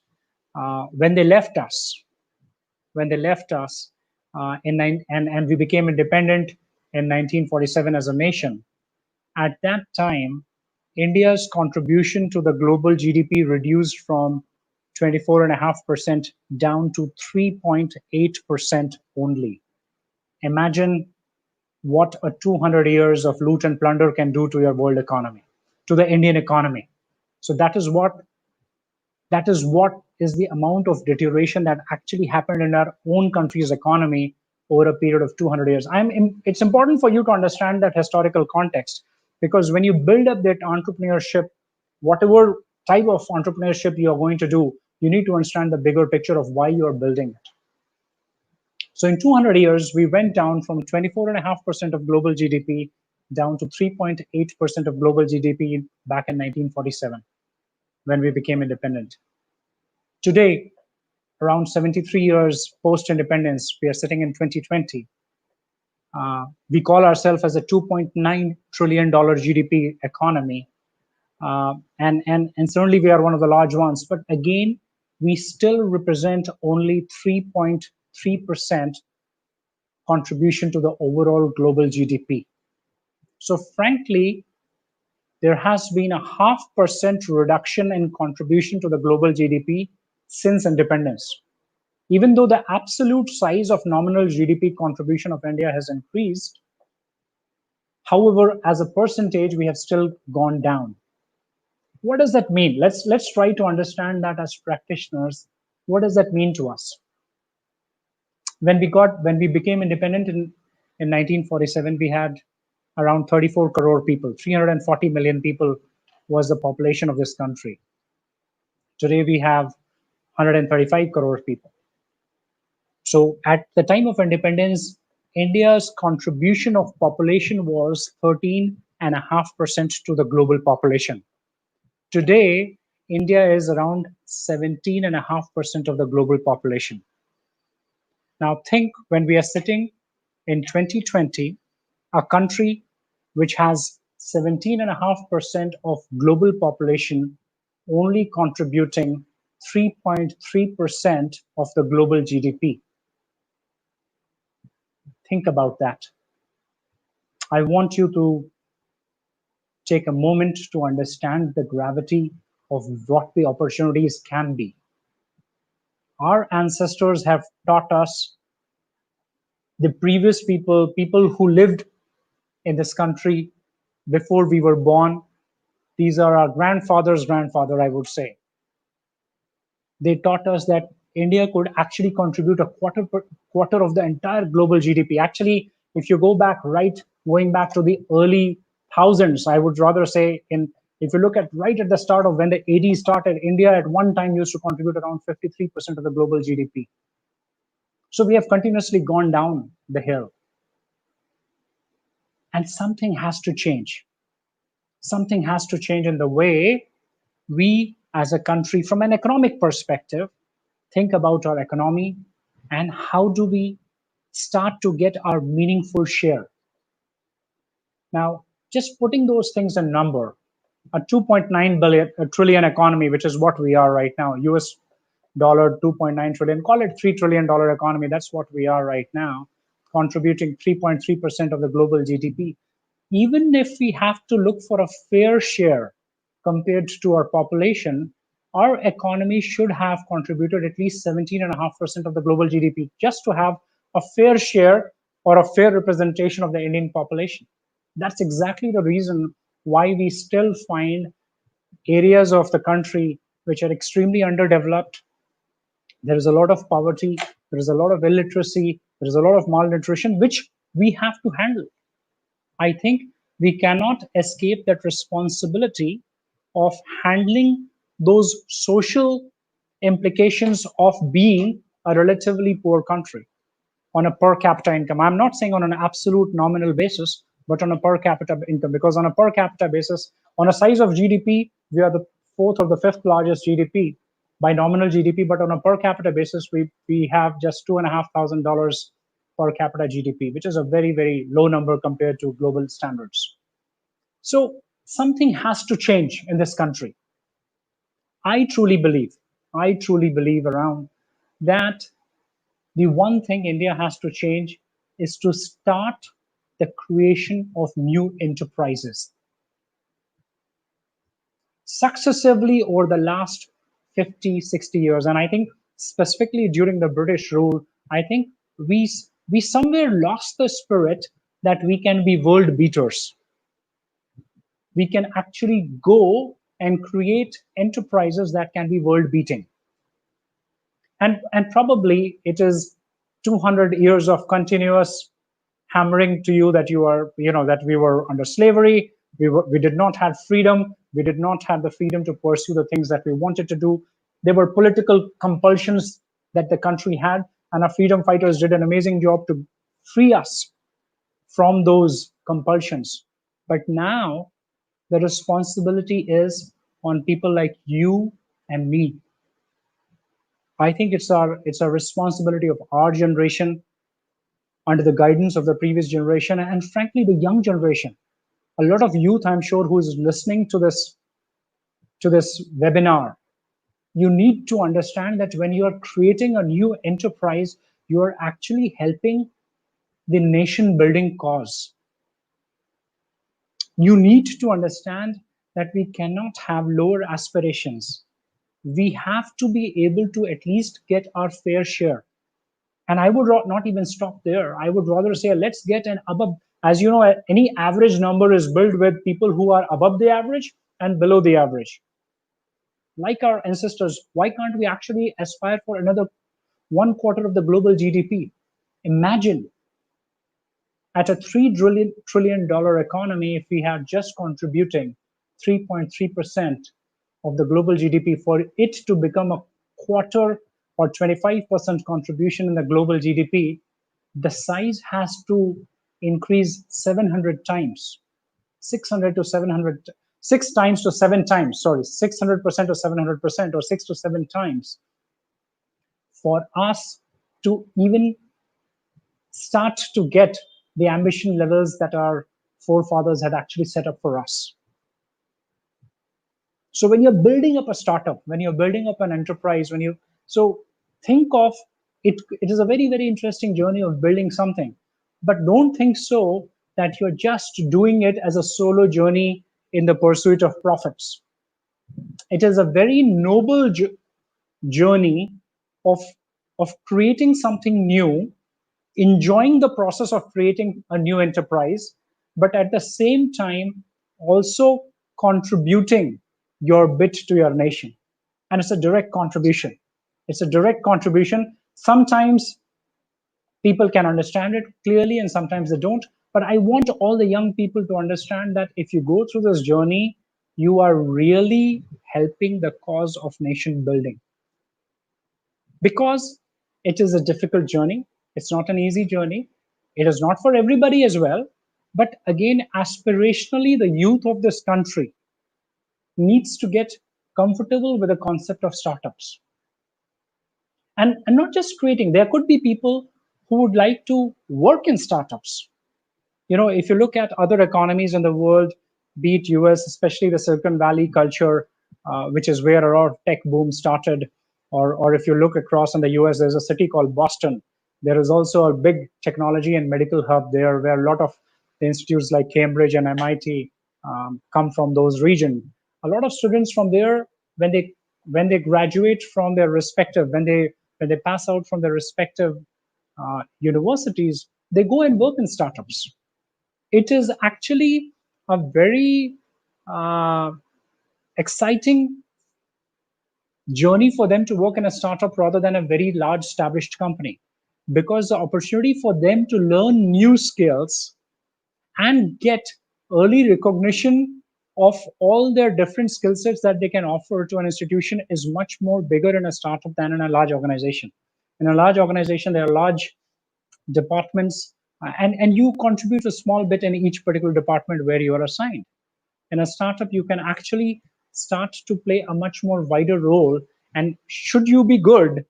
when they left us, and we became independent in 1947 as a nation, at that time, India's contribution to the global GDP reduced from 24.5% down to 3.8% only. Imagine what a 200 years of loot and plunder can do to your world economy, to the Indian economy. So that is what is the amount of deterioration that actually happened in our own country's economy over a period of 200 years. It's important for you to understand that historical context, because when you build up that entrepreneurship, whatever type of entrepreneurship you are going to do, you need to understand the bigger picture of why you are building it. So in 200 years, we went down from 24.5% of global GDP down to 3.8% of global GDP back in 1947, when we became independent. Today, around 73 years post-independence, we are sitting in 2020. We call ourselves as a $2.9 trillion GDP economy. And certainly we are one of the large ones, but again, we still represent only 3.3% contribution to the overall global GDP. So frankly, there has been a 0.5% reduction in contribution to the global GDP since independence. Even though the absolute size of nominal GDP contribution of India has increased, however, as a percentage, we have still gone down. What does that mean? Let's try to understand that as practitioners. What does that mean to us? When we became independent in 1947, we had around 34 crore people. 340 million people was the population of this country. Today we have 135 crore people. So at the time of independence, India's contribution of population was 13.5% to the global population. Today, India is around 17.5% of the global population. Now think, when we are sitting in 2020, a country which has 17.5% of global population only contributing 3.3% of the global GDP. Think about that. I want you to take a moment to understand the gravity of what the opportunities can be. Our ancestors have taught us, the previous people who lived in this country before we were born, these are our grandfather's grandfather, I would say. They taught us that India could actually contribute a quarter of the entire global GDP. Actually, if you go back going back to the early thousands, I would rather say, if you look at right at the start of when the 80s started, India at one time used to contribute around 53% of the global GDP. So we have continuously gone down the hill. And something has to change. Something has to change in the way we as a country, from an economic perspective, think about our economy and how do we start to get our meaningful share. Now, just putting those things in number, a 2.9 trillion economy, which is what we are right now, US dollar 2.9 trillion, call it $3 trillion economy, that's what we are right now, contributing 3.3% of the global GDP. Even if we have to look for a fair share compared to our population, our economy should have contributed at least 17.5% of the global GDP, just to have a fair share or a fair representation of the Indian population. That's exactly the reason why we still find areas of the country which are extremely underdeveloped. There is a lot of poverty, there is a lot of illiteracy, there is a lot of malnutrition, which we have to handle. I think we cannot escape that responsibility of handling those social implications of being a relatively poor country on a per capita income. I'm not saying on an absolute nominal basis, but on a per capita income, because on a per capita basis, on a size of GDP, we are the fourth or the fifth largest GDP by nominal GDP, but on a per capita basis, we have just $2,500 per capita GDP, which is a very, very low number compared to global standards. So something has to change in this country. I truly believe around that the one thing India has to change is to start the creation of new enterprises. Successively over the last 50, 60 years, and I think specifically during the British rule, I think we somewhere lost the spirit that we can be world beaters. We can actually go and create enterprises that can be world beating. And probably it is 200 years of continuous hammering to you that that we were under slavery, we did not have freedom, we did not have the freedom to pursue the things that we wanted to do. There were political compulsions that the country had, and our freedom fighters did an amazing job to free us from those compulsions. But now the responsibility is on people like you and me. I think it's a responsibility of our generation, under the guidance of the previous generation, and frankly, the young generation. A lot of youth, I'm sure, who is listening to this webinar, you need to understand that when you are creating a new enterprise, you are actually helping the nation building cause. You need to understand that we cannot have lower aspirations. we have to be able to at least get our fair share. And I would not even stop there. I would rather say, let's get an above. As you know, any average number is built with people who are above the average and below the average. Like our ancestors, why can't we actually aspire for another 1/4 of the global GDP? Imagine at a $3 trillion economy, if we had just contributing 3.3% of the global GDP, for it to become a quarter or 25% contribution in the global GDP, the size has to increase 700 times, 600 to 700, 6 times to 7 times, sorry, 600% to 700%, or 6 to 7 times for us to even start to get the ambition levels that our forefathers had actually set up for us. So when you're building up a startup, when you're building up an enterprise, so think of it, it is a very, very interesting journey of building something, but don't think so that you're just doing it as a solo journey in the pursuit of profits. It is a very noble journey of creating something new, enjoying the process of creating a new enterprise, but at the same time also contributing your bit to your nation. And it's a direct contribution. It's a direct contribution. Sometimes people can understand it clearly and sometimes they don't. But I want all the young people to understand that if you go through this journey, you are really helping the cause of nation building. Because it is a difficult journey. It's not an easy journey. It is not for everybody as well. But again, aspirationally, the youth of this country needs to get comfortable with the concept of startups. And not just creating, there could be people who would like to work in startups. You know, if you look at other economies in the world, be it US, especially the Silicon Valley culture, which is where a lot of tech boom started, or if you look across in the US, there's a city called Boston. There is also a big technology and medical hub there where a lot of the institutes like Cambridge and MIT come from those regions. A lot of students from there, when they graduate from their respective, when they pass out from their respective universities, they go and work in startups. It is actually a very exciting journey for them to work in a startup rather than a very large established company, because the opportunity for them to learn new skills and get early recognition of all their different skill sets that they can offer to an institution is much more bigger in a startup than in a large organization. In a large organization, there are large departments, and you contribute a small bit in each particular department where you are assigned. In a startup, you can actually start to play a much more wider role. And should you be good,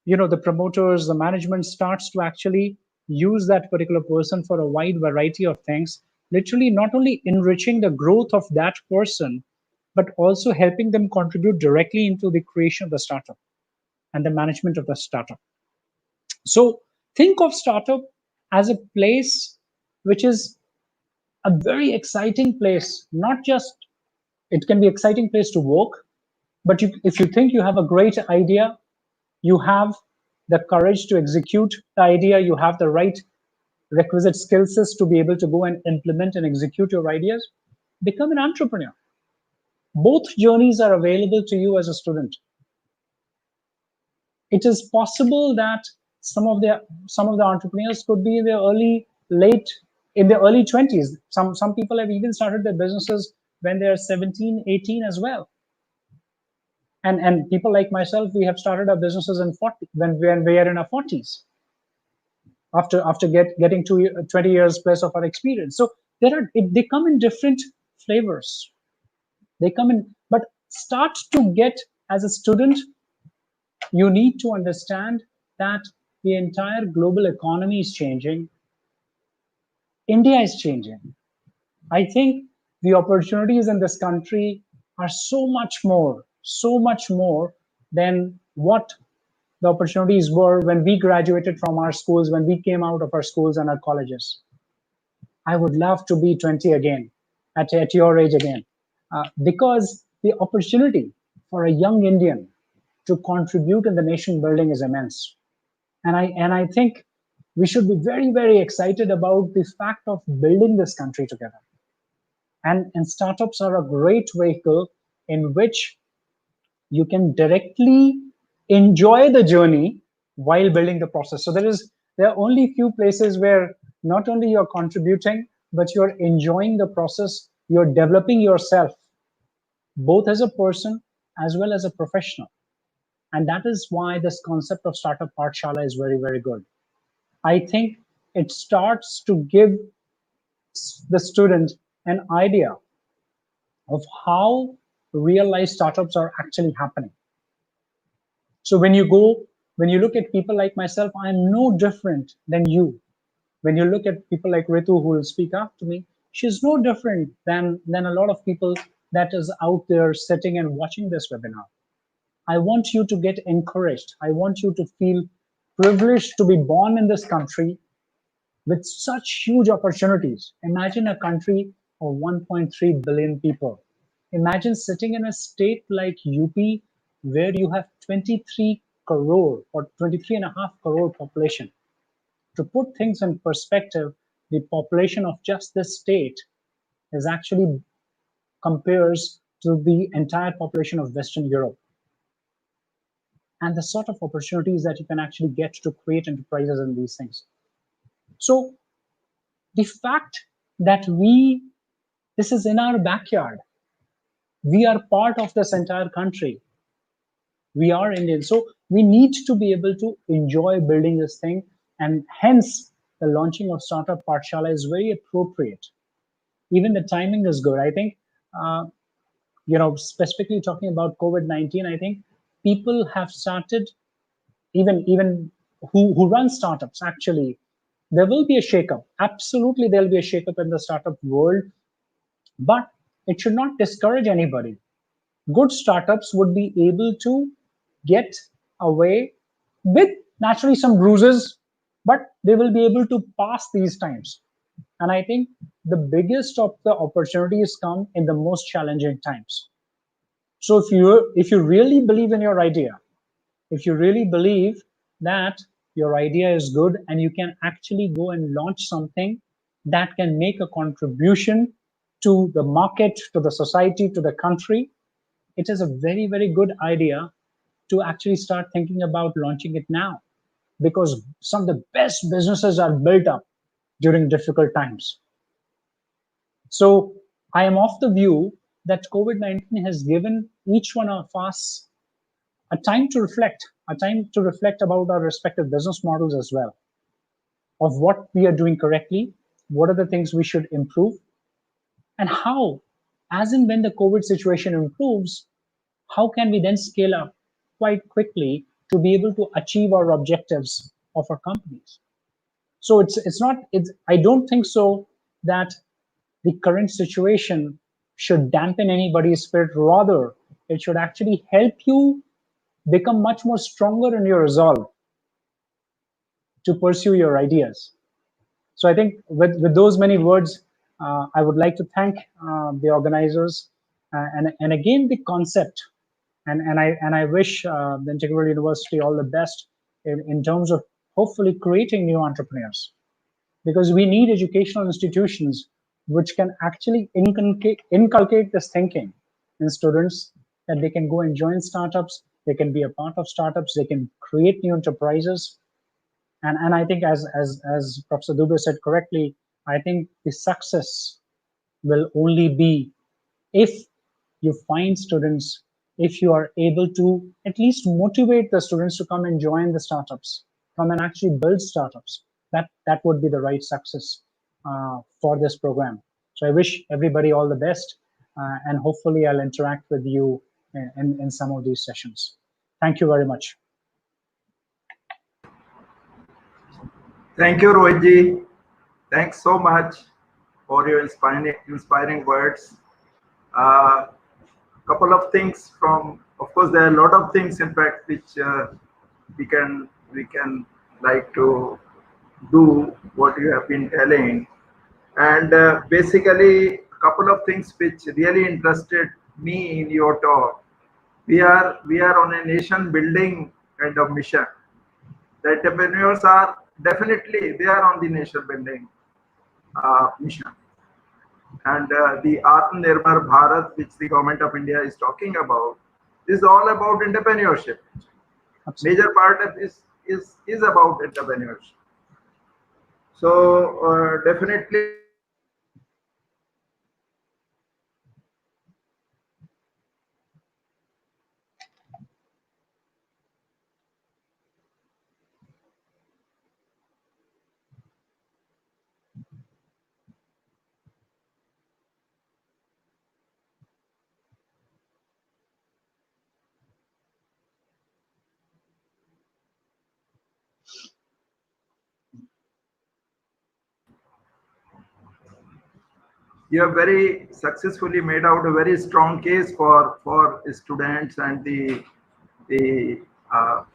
you know, the promoters, the management starts to actually use that particular person for a wide variety of things, literally not only enriching the growth of that person, but also helping them contribute directly into the creation of the startup and the management of the startup. So think of startup as a place which is a very exciting place. Not just, it can be exciting place to work, but if you think you have a great idea, you have the courage to execute the idea, you have the right requisite skill sets to be able to go and implement and execute your ideas, become an entrepreneur. Both journeys are available to you as a student. It is possible that some of the entrepreneurs could be in their early 20s. Some people have even started their businesses when they're 17, 18 as well. And people like myself, we have started our businesses when we are in our 40s, after getting 20 years plus of our experience. So they come in different flavors. They come in, but start to get, as a student, you need to understand that the entire global economy is changing. India is changing. I think the opportunities in this country are so much more than what the opportunities were when we graduated from our schools, when we came out of our schools and our colleges. I would love to be 20 again, at your age again, because the opportunity for a young Indian to contribute in the nation building is immense. And I think we should be very, very excited about the fact of building this country together. And startups are a great vehicle in which you can directly enjoy the journey while building the process. So there are only few places where not only you're contributing, but you're enjoying the process, you're developing yourself, both as a person as well as a professional. And that is why this concept of Startup Pathshala is very, very good. I think it starts to give the student an idea of how real life startups are actually happening. So when you look at people like myself, I'm no different than you. When you look at people like Ritu, who will speak after me, she's no different than a lot of people that is out there sitting and watching this webinar. I want you to get encouraged. I want you to feel privileged to be born in this country with such huge opportunities. Imagine a country of 1.3 billion people. Imagine sitting in a state like UP where you have 23 crore or 23.5 crore population. To put things in perspective, the population of just this state is actually compares to the entire population of Western Europe. And the sort of opportunities that you can actually get to create enterprises in these things. So the fact that this is in our backyard, we are part of this entire country. We are Indian. So we need to be able to enjoy building this thing. And hence the launching of Startup Pathshala is very appropriate. Even the timing is good. I think, specifically talking about COVID-19, I think people have started, even who run startups, actually, there will be a shakeup. Absolutely, there'll be a shakeup in the startup world, but it should not discourage anybody. Good startups would be able to get away with naturally some bruises, but they will be able to pass these times. And I think the biggest of the opportunities come in the most challenging times. So if you really believe in your idea, if you really believe that your idea is good and you can actually go and launch something that can make a contribution to the market, to the society, to the country, it is a very, very good idea to actually start thinking about launching it now, because some of the best businesses are built up during difficult times. So I am of the view that COVID-19 has given each one of us a time to reflect about our respective business models as well, of what we are doing correctly, what are the things we should improve, and how, as and when the COVID situation improves, how can we then scale up quite quickly to be able to achieve our objectives of our companies. So I don't think so that the current situation should dampen anybody's spirit. Rather, it should actually help you become much more stronger in your resolve to pursue your ideas. So I think with those many words, I would like to thank the organizers and again the concept, and I wish the Integral University all the best in terms of hopefully creating new entrepreneurs, because we need educational institutions which can actually inculcate this thinking in students, that they can go and join startups, they can be a part of startups, they can create new enterprises. And I think as Professor Dubey said correctly, I think the success will only be if you find students, if you are able to at least motivate the students to come and join the startups, come and actually build startups. That would be the right success for this program. So I wish everybody all the best, and hopefully I'll interact with you in some of these sessions. Thank you very much. Thank you, Rohit. Thanks so much for your inspiring words. Couple of things of course, there are a lot of things, in fact, which we can like to do what you have been telling. And basically, a couple of things which really interested me in your talk We are on a nation building kind of mission. The entrepreneurs are definitely they are on the nation building mission. And the Atmanirbhar Bharat, which the government of India is talking about, is all about entrepreneurship. Absolutely. Major part of this is about entrepreneurship. So definitely you have very successfully made out a very strong case for students and the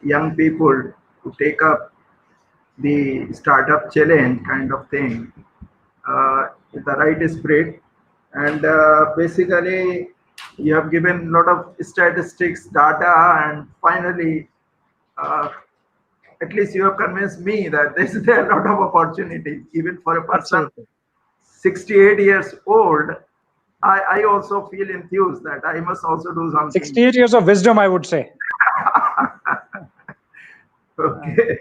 young people to take up the startup challenge kind of thing with the right spirit. And basically, you have given a lot of statistics, data, and finally, uh, at least you have convinced me that there are a lot of opportunities, even for a person Absolutely. 68 years old. I also feel enthused that I must also do something. 68 years of wisdom, I would say. Okay.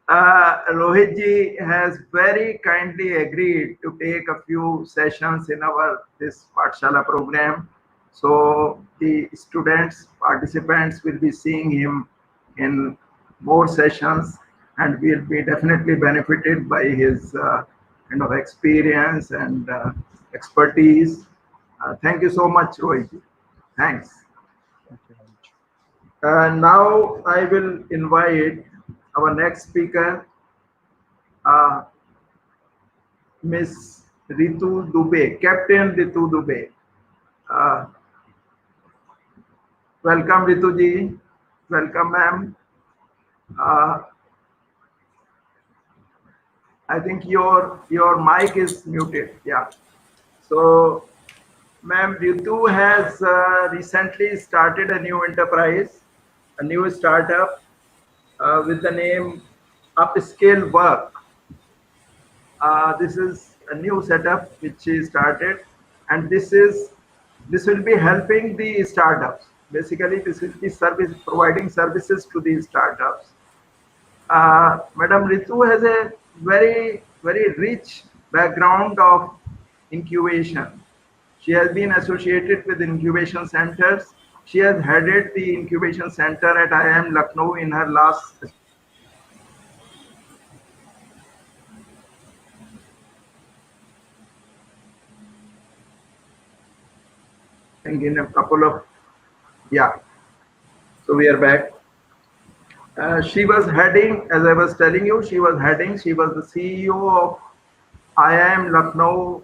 Rohit ji has very kindly agreed to take a few sessions in our this Pathshala program. So the students, participants will be seeing him in more sessions, and will be definitely benefited by his kind of experience and expertise. Thank you so much, Rohit ji. Thanks. Thank you very much. Now I will invite our next speaker, uh, Miss Ritu Dubey, Captain Ritu Dubey. Uh, Welcome, Ritu ji. Welcome, ma'am. Uh, I think your mic is muted. Yeah. So, ma'am, Ritu has recently started a new enterprise, a new startup with the name Upscale Work. This is a new setup which she started, and this will be helping the startups. Basically, this will be providing services to these startups. Madam Ritu has a very rich background of incubation. She has been associated with incubation centers. She has headed the incubation center at IIM Lucknow in her last in a couple of yeah. So we are back. She was heading, as I was telling you, she was the CEO of IIM Lucknow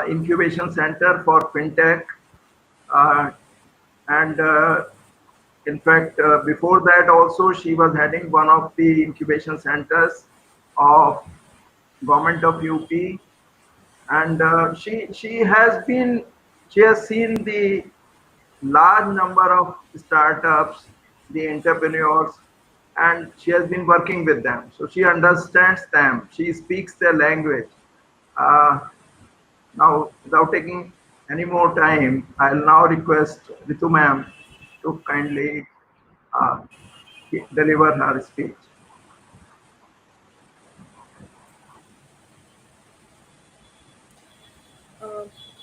Incubation Center for FinTech. Uh, and in fact, before that also, she was heading one of the incubation centers of government of UP. And she has seen the large number of startups, the entrepreneurs, and she has been working with them. So she understands them. She speaks their language. Uh, Now, without taking any more time, I'll now request Ritu ma'am to kindly uh, deliver her speech.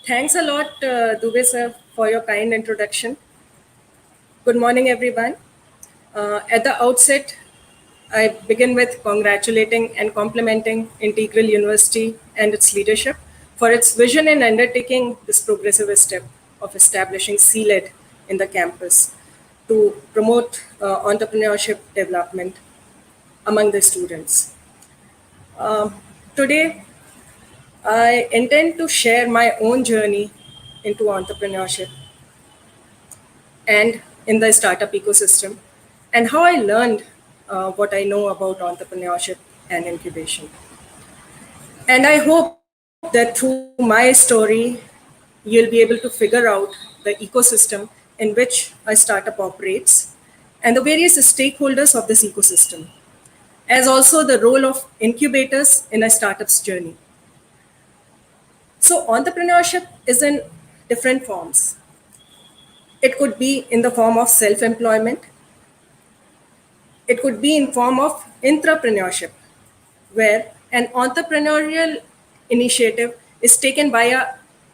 Thanks a lot, Dubey sir, for your kind introduction. Good morning, everyone. At the outset, I begin with congratulating and complimenting Integral University and its leadership for its vision in undertaking this progressive step of establishing CILED in the campus to promote entrepreneurship development among the students. Today, I intend to share my own journey into entrepreneurship and in the startup ecosystem, and how I learned what I know about entrepreneurship and incubation. And I hope that through my story, you'll be able to figure out the ecosystem in which a startup operates and the various stakeholders of this ecosystem, as also the role of incubators in a startup's journey. So entrepreneurship is in different forms. It could be in the form of self-employment. It could be in form of intrapreneurship, where an entrepreneurial initiative is taken by an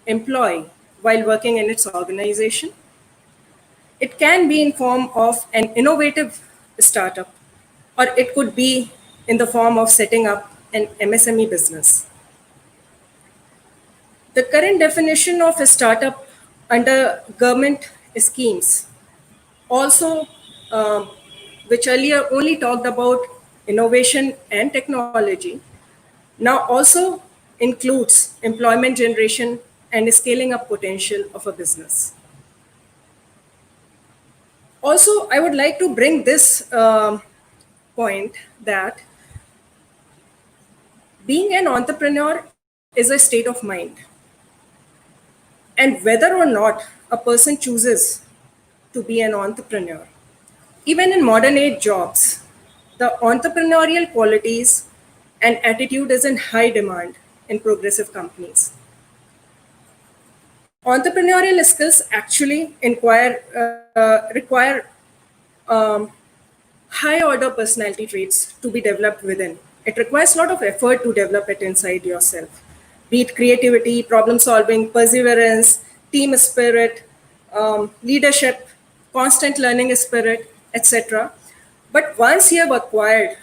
employee while working in its organization. It can be in form of an innovative startup, or it could be in the form of setting up an MSME business. The current definition of a startup under government schemes also, which earlier only talked about innovation and technology, now also includes employment generation and scaling up potential of a business. Also, I would like to bring this point that being an entrepreneur is a state of mind. And whether or not a person chooses to be an entrepreneur, even in modern age jobs, the entrepreneurial qualities and attitude is in high demand in progressive companies. Entrepreneurial skills actually require high order personality traits to be developed within. It requires a lot of effort to develop it inside yourself, be it creativity, problem solving, perseverance, team spirit, leadership, constant learning spirit, etc. But once you have acquired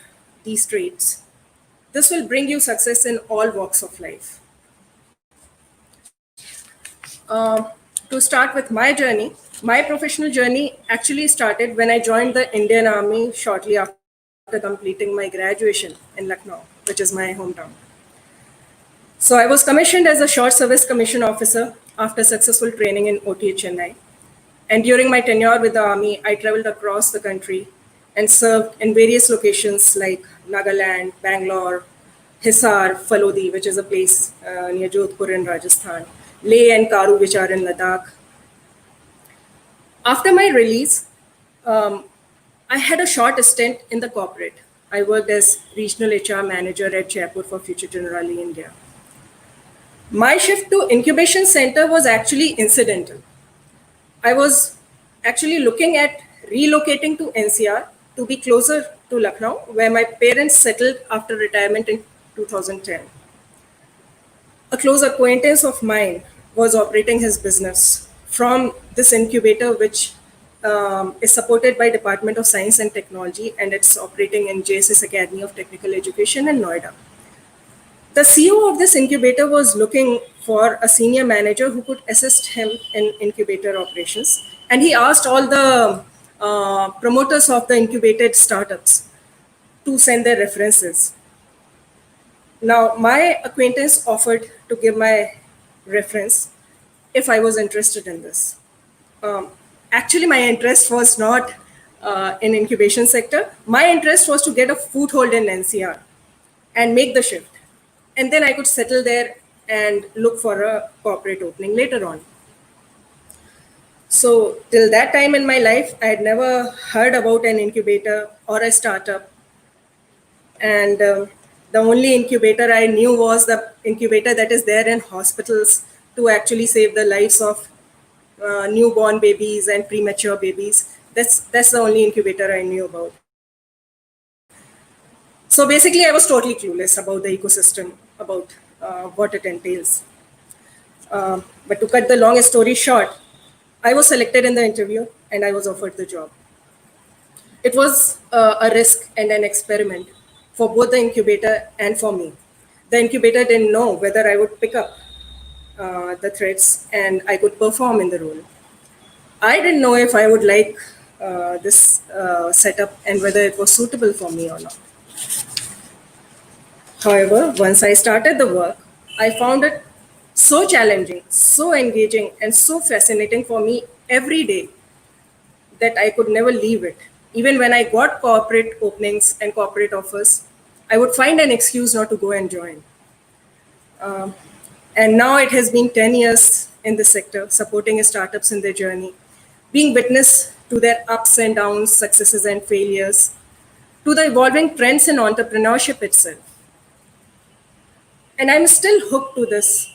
these traits, this will bring you success in all walks of life. To start with my journey, my professional journey actually started when I joined the Indian Army shortly after completing my graduation in Lucknow, which is my hometown. So I was commissioned as a short service commission officer after successful training in OTA Chennai. And during my tenure with the Army, I traveled across the country and served in various locations like Nagaland, Bangalore, Hisar, Falodi, which is a place near Jodhpur in Rajasthan, Leh and Karu, which are in Ladakh. After my release, I had a short stint in the corporate. I worked as regional HR manager at Jaipur for Future Generali India. My shift to incubation center was actually incidental. I was actually looking at relocating to NCR to be closer to Lucknow, where my parents settled after retirement in 2010. A close acquaintance of mine was operating his business from this incubator, which is supported by Department of Science and Technology, and it's operating in JSS Academy of Technical Education in Noida. The CEO of this incubator was looking for a senior manager who could assist him in incubator operations. And he asked all the promoters of the incubated startups to send their references. Now, my acquaintance offered to give my reference if I was interested in this. Actually, my interest was not in incubation sector. My interest was to get a foothold in NCR and make the shift. And then I could settle there and look for a corporate opening later on. So till that time in my life, I had never heard about an incubator or a startup. And the only incubator I knew was the incubator that is there in hospitals to actually save the lives of newborn babies and premature babies. That's the only incubator I knew about. So basically, I was totally clueless about the ecosystem, about what it entails. But to cut the long story short, I was selected in the interview and I was offered the job. It was a risk and an experiment for both the incubator and for me. The incubator didn't know whether I would pick up the threats and I could perform in the role. I didn't know if I would like this setup and whether it was suitable for me or not. However, once I started the work, I found it so challenging, so engaging, and so fascinating for me every day that I could never leave it. Even when I got corporate openings and corporate offers, I would find an excuse not to go and join. And now it has been 10 years in the sector, supporting startups in their journey. being witness to their ups and downs, successes and failures, to the evolving trends in entrepreneurship itself. And I'm still hooked to this,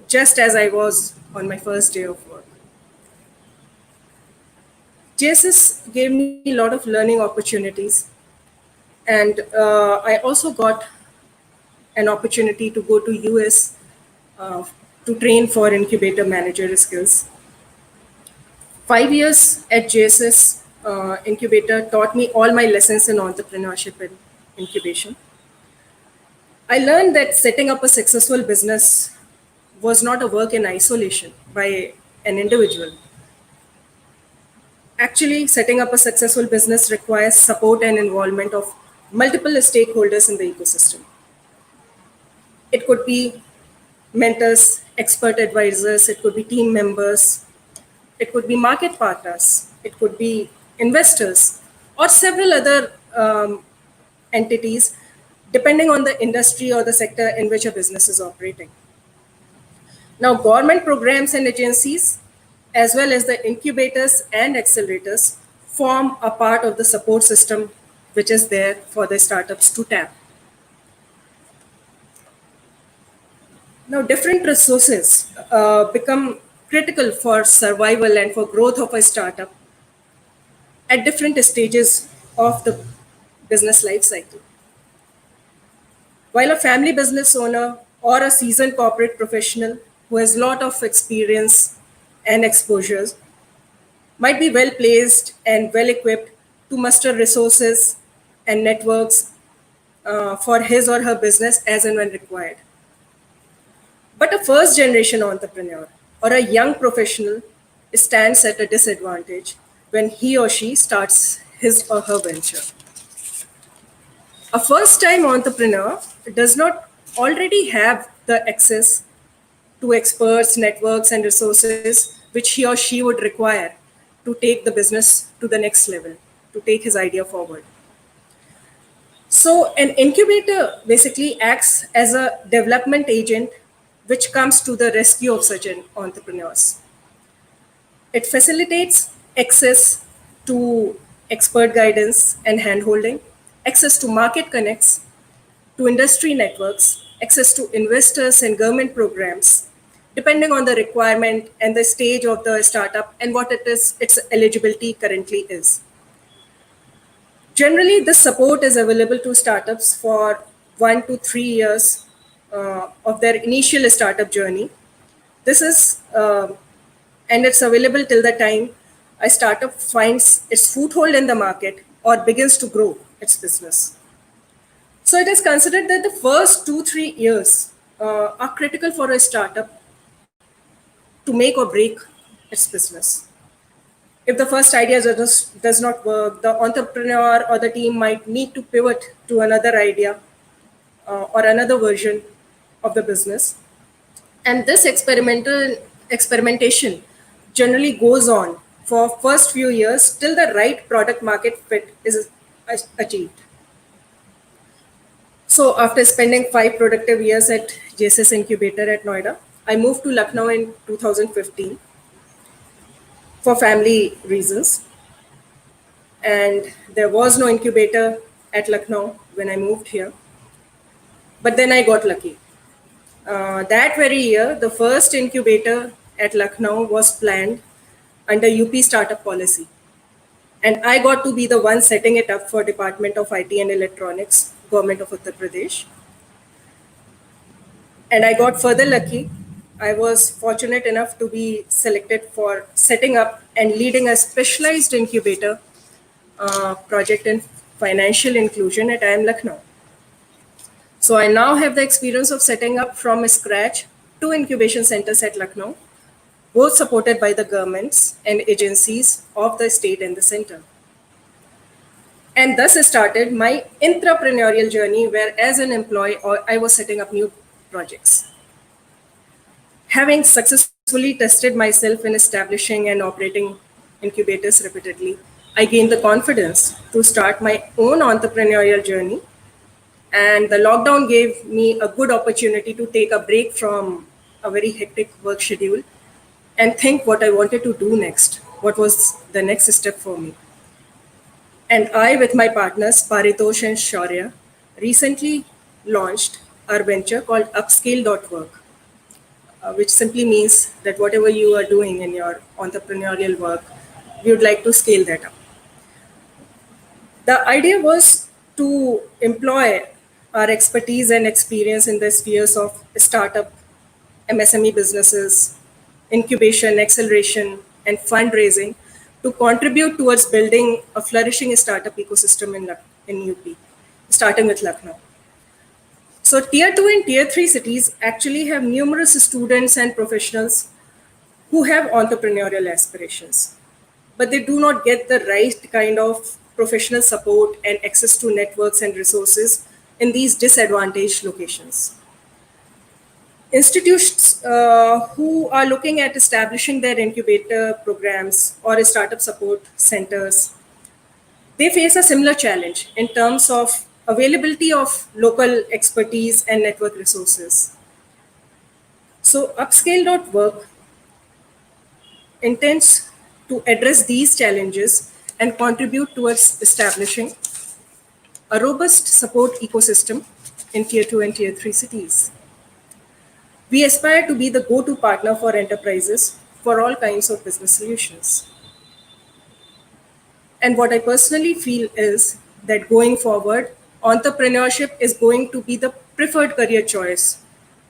just as I was on my first day of work. JSS gave me a lot of learning opportunities, and I also got an opportunity to go to US to train for incubator manager skills. 5 years at JSS incubator taught me all my lessons in entrepreneurship and incubation. I learned that setting up a successful business was not a work in isolation by an individual. Actually, setting up a successful business requires support and involvement of multiple stakeholders in the ecosystem. It could be mentors, expert advisors, it could be team members, it could be market partners, it could be investors, or several other entities, depending on the industry or the sector in which a business is operating. Now, government programs and agencies, as well as the incubators and accelerators, form a part of the support system which is there for the startups to tap. Now, different resources become critical for survival and for growth of a startup at different stages of the business life cycle. While a family business owner or a seasoned corporate professional who has a lot of experience and exposures might be well placed and well equipped to muster resources and networks for his or her business as and when required. But a first generation entrepreneur or a young professional stands at a disadvantage when he or she starts his or her venture. A first time entrepreneur does not already have the access to experts, networks, and resources which he or she would require to take the business to the next level, to take his idea forward. So, an incubator basically acts as a development agent which comes to the rescue of such entrepreneurs. It facilitates access to expert guidance and handholding, access to market connects, to industry networks, access to investors and government programs, depending on the requirement and the stage of the startup and what its eligibility currently is. Generally, this support is available to startups for 1 to 3 years of their initial startup journey. This is, and it's available till the time a startup finds its foothold in the market or begins to grow its business. So it is considered that the first 2-3 years are critical for a startup to make or break its business. If the first idea does not work, the entrepreneur or the team might need to pivot to another idea or another version of the business. And this experimentation generally goes on for first few years till the right product market fit is achieved. So after spending 5 productive years at JSS Incubator at Noida, I moved to Lucknow in 2015 for family reasons. And there was no incubator at Lucknow when I moved here. But then I got lucky. That very year, the first incubator at Lucknow was planned under UP startup policy. And I got to be the one setting it up for Department of IT and Electronics, Government of Uttar Pradesh. And I got further lucky. I was fortunate enough to be selected for setting up and leading a specialized incubator project in financial inclusion at IIM Lucknow. So I now have the experience of setting up from scratch 2 incubation centers at Lucknow, both supported by the governments and agencies of the state and the center. And thus started my entrepreneurial journey, where as an employee, I was setting up new projects. Having successfully tested myself in establishing and operating incubators repeatedly, I gained the confidence to start my own entrepreneurial journey. And the lockdown gave me a good opportunity to take a break from a very hectic work schedule and think what I wanted to do next. what was the next step for me. And I, with my partners Paritosh and Shaurya, recently launched our venture called Upscale.work, which simply means that whatever you are doing in your entrepreneurial work, we would like to scale that up. The idea was to employ our expertise and experience in the spheres of startup, MSME businesses, incubation, acceleration, and fundraising to contribute towards building a flourishing startup ecosystem in UP, starting with Lucknow. So, tier 2 and tier 3 cities actually have numerous students and professionals who have entrepreneurial aspirations, but they do not get the right kind of professional support and access to networks and resources in these disadvantaged locations. Institutions who are looking at establishing their incubator programs or startup support centers, they face a similar challenge in terms of availability of local expertise and network resources. So Upscale.work intends to address these challenges and contribute towards establishing a robust support ecosystem in tier 2 and tier 3 cities. We aspire to be the go-to partner for enterprises for all kinds of business solutions. And what I personally feel is that going forward, entrepreneurship is going to be the preferred career choice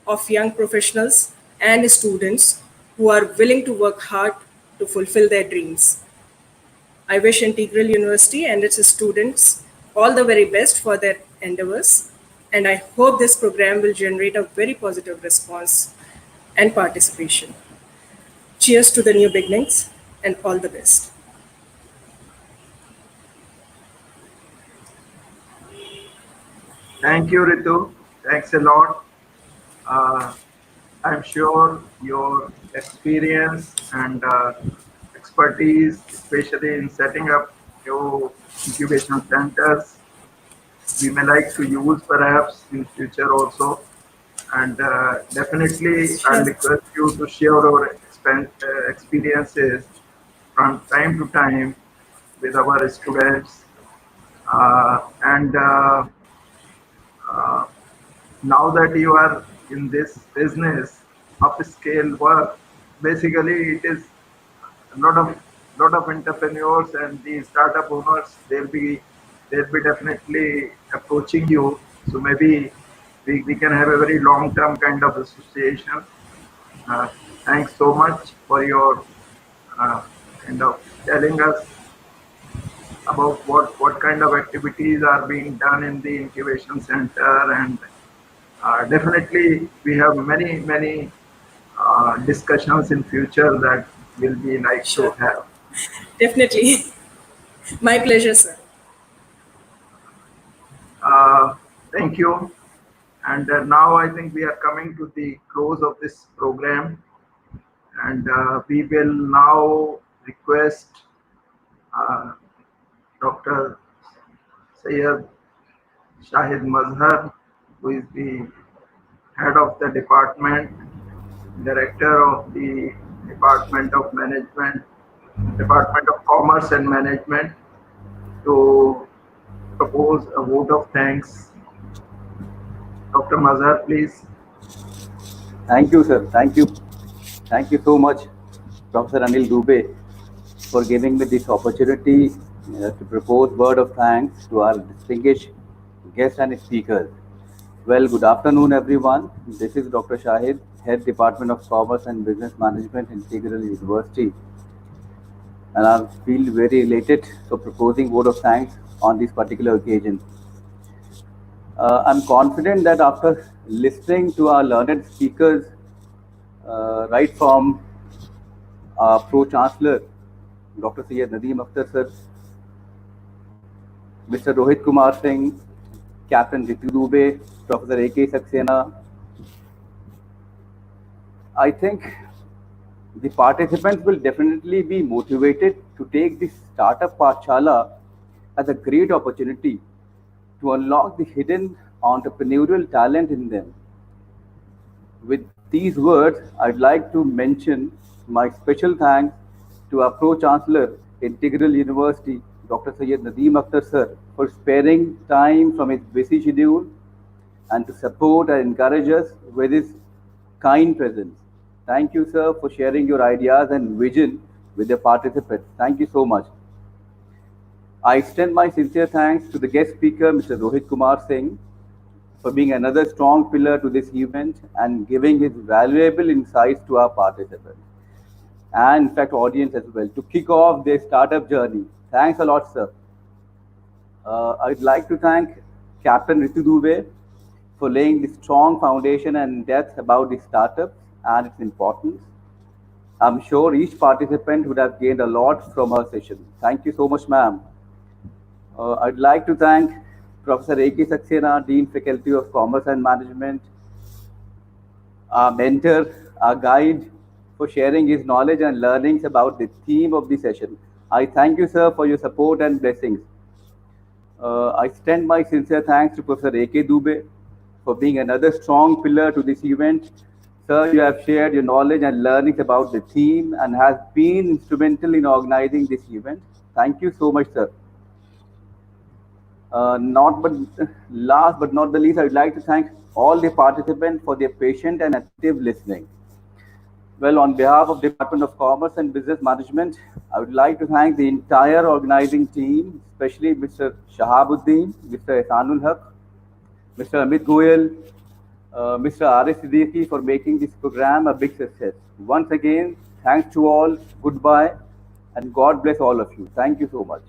of young professionals and students who are willing to work hard to fulfill their dreams. I wish Integral University and its students all the very best for their endeavors, and I hope this program will generate a very positive response and participation. Cheers to the new beginnings and all the best. Thank you, Ritu. Thanks a lot. I'm sure your experience and expertise, especially in setting up new incubation centers, we may like to use perhaps in future also. And definitely, I'll Sure. request you to share your experiences from time to time with our students. And now that you are in this business, upscale work, basically it is a lot of entrepreneurs and the startup owners. They'll be definitely approaching you. So maybe we can have a very long term kind of association. Uh, Thanks so much for your kind of telling us about what kind of activities are being done in the incubation center, and definitely we have many discussions in future that will be like to Sure. have. Definitely. My pleasure, sir. Thank you. And now I think we are coming to the close of this program, and we will now request Dr. Syed Shahid Mazhar, who is the head of the department, director of the Department of Management, Department of Commerce and Management, to propose a vote of thanks. Dr. Mazhar, please. Thank you, sir. Thank you. Thank you so much, Professor Anil Dubey, for giving me this opportunity to propose word of thanks to our distinguished guests and speakers. Well, good afternoon, everyone. This is Dr. Shahid, Head Department of Commerce and Business Management, Integral University. And I feel very elated for proposing vote of thanks on this particular occasion. I'm confident that after listening to our learned speakers, right from our Pro-Chancellor, Dr. Syed Nadeem Akhtar sir, Mr. Rohit Kumar Singh, Captain Ritu Dubey, Professor A.K.SAXENA, I think the participants will definitely be motivated to take this startup Pathshala as a great opportunity to unlock the hidden entrepreneurial talent in them. With these words, I'd like to mention my special thanks to our Pro-Chancellor, Integral University, Dr. Syed Nadeem Akhtar sir, for sparing time from his busy schedule and to support and encourage us with his kind presence. Thank you, sir, for sharing your ideas and vision with the participants. Thank you so much. I extend my sincere thanks to the guest speaker, Mr. Rohit Kumar Singh, for being another strong pillar to this event and giving his valuable insights to our participants and, in fact, audience as well to kick off their startup journey. Thanks a lot, sir. I'd like to thank Captain Ritu Dubey for laying the strong foundation and depth about the startups and its importance. I'm sure each participant would have gained a lot from her session. Thank you so much, ma'am. I'd like to thank Professor A.K.SAXENA, Dean Faculty of Commerce and Management, our mentor, our guide, for sharing his knowledge and learnings about the theme of the session. I thank you, sir, for your support and blessings. I extend my sincere thanks to Professor A.K. Dubey for being another strong pillar to this event. Sir, you have shared your knowledge and learnings about the theme and has been instrumental in organizing this event. Thank you so much, sir. Last but not the least, I would like to thank all the participants for their patient and active listening. Well, on behalf of Department of Commerce and Business Management, I would like to thank the entire organizing team, especially Mr. Shahabuddin, Mr. Ehsanul Haq, Mr. Amit Goyal, Mr. R.S. Siddiqui for making this program a big success. Once again, thanks to all, goodbye, and God bless all of you. Thank you so much.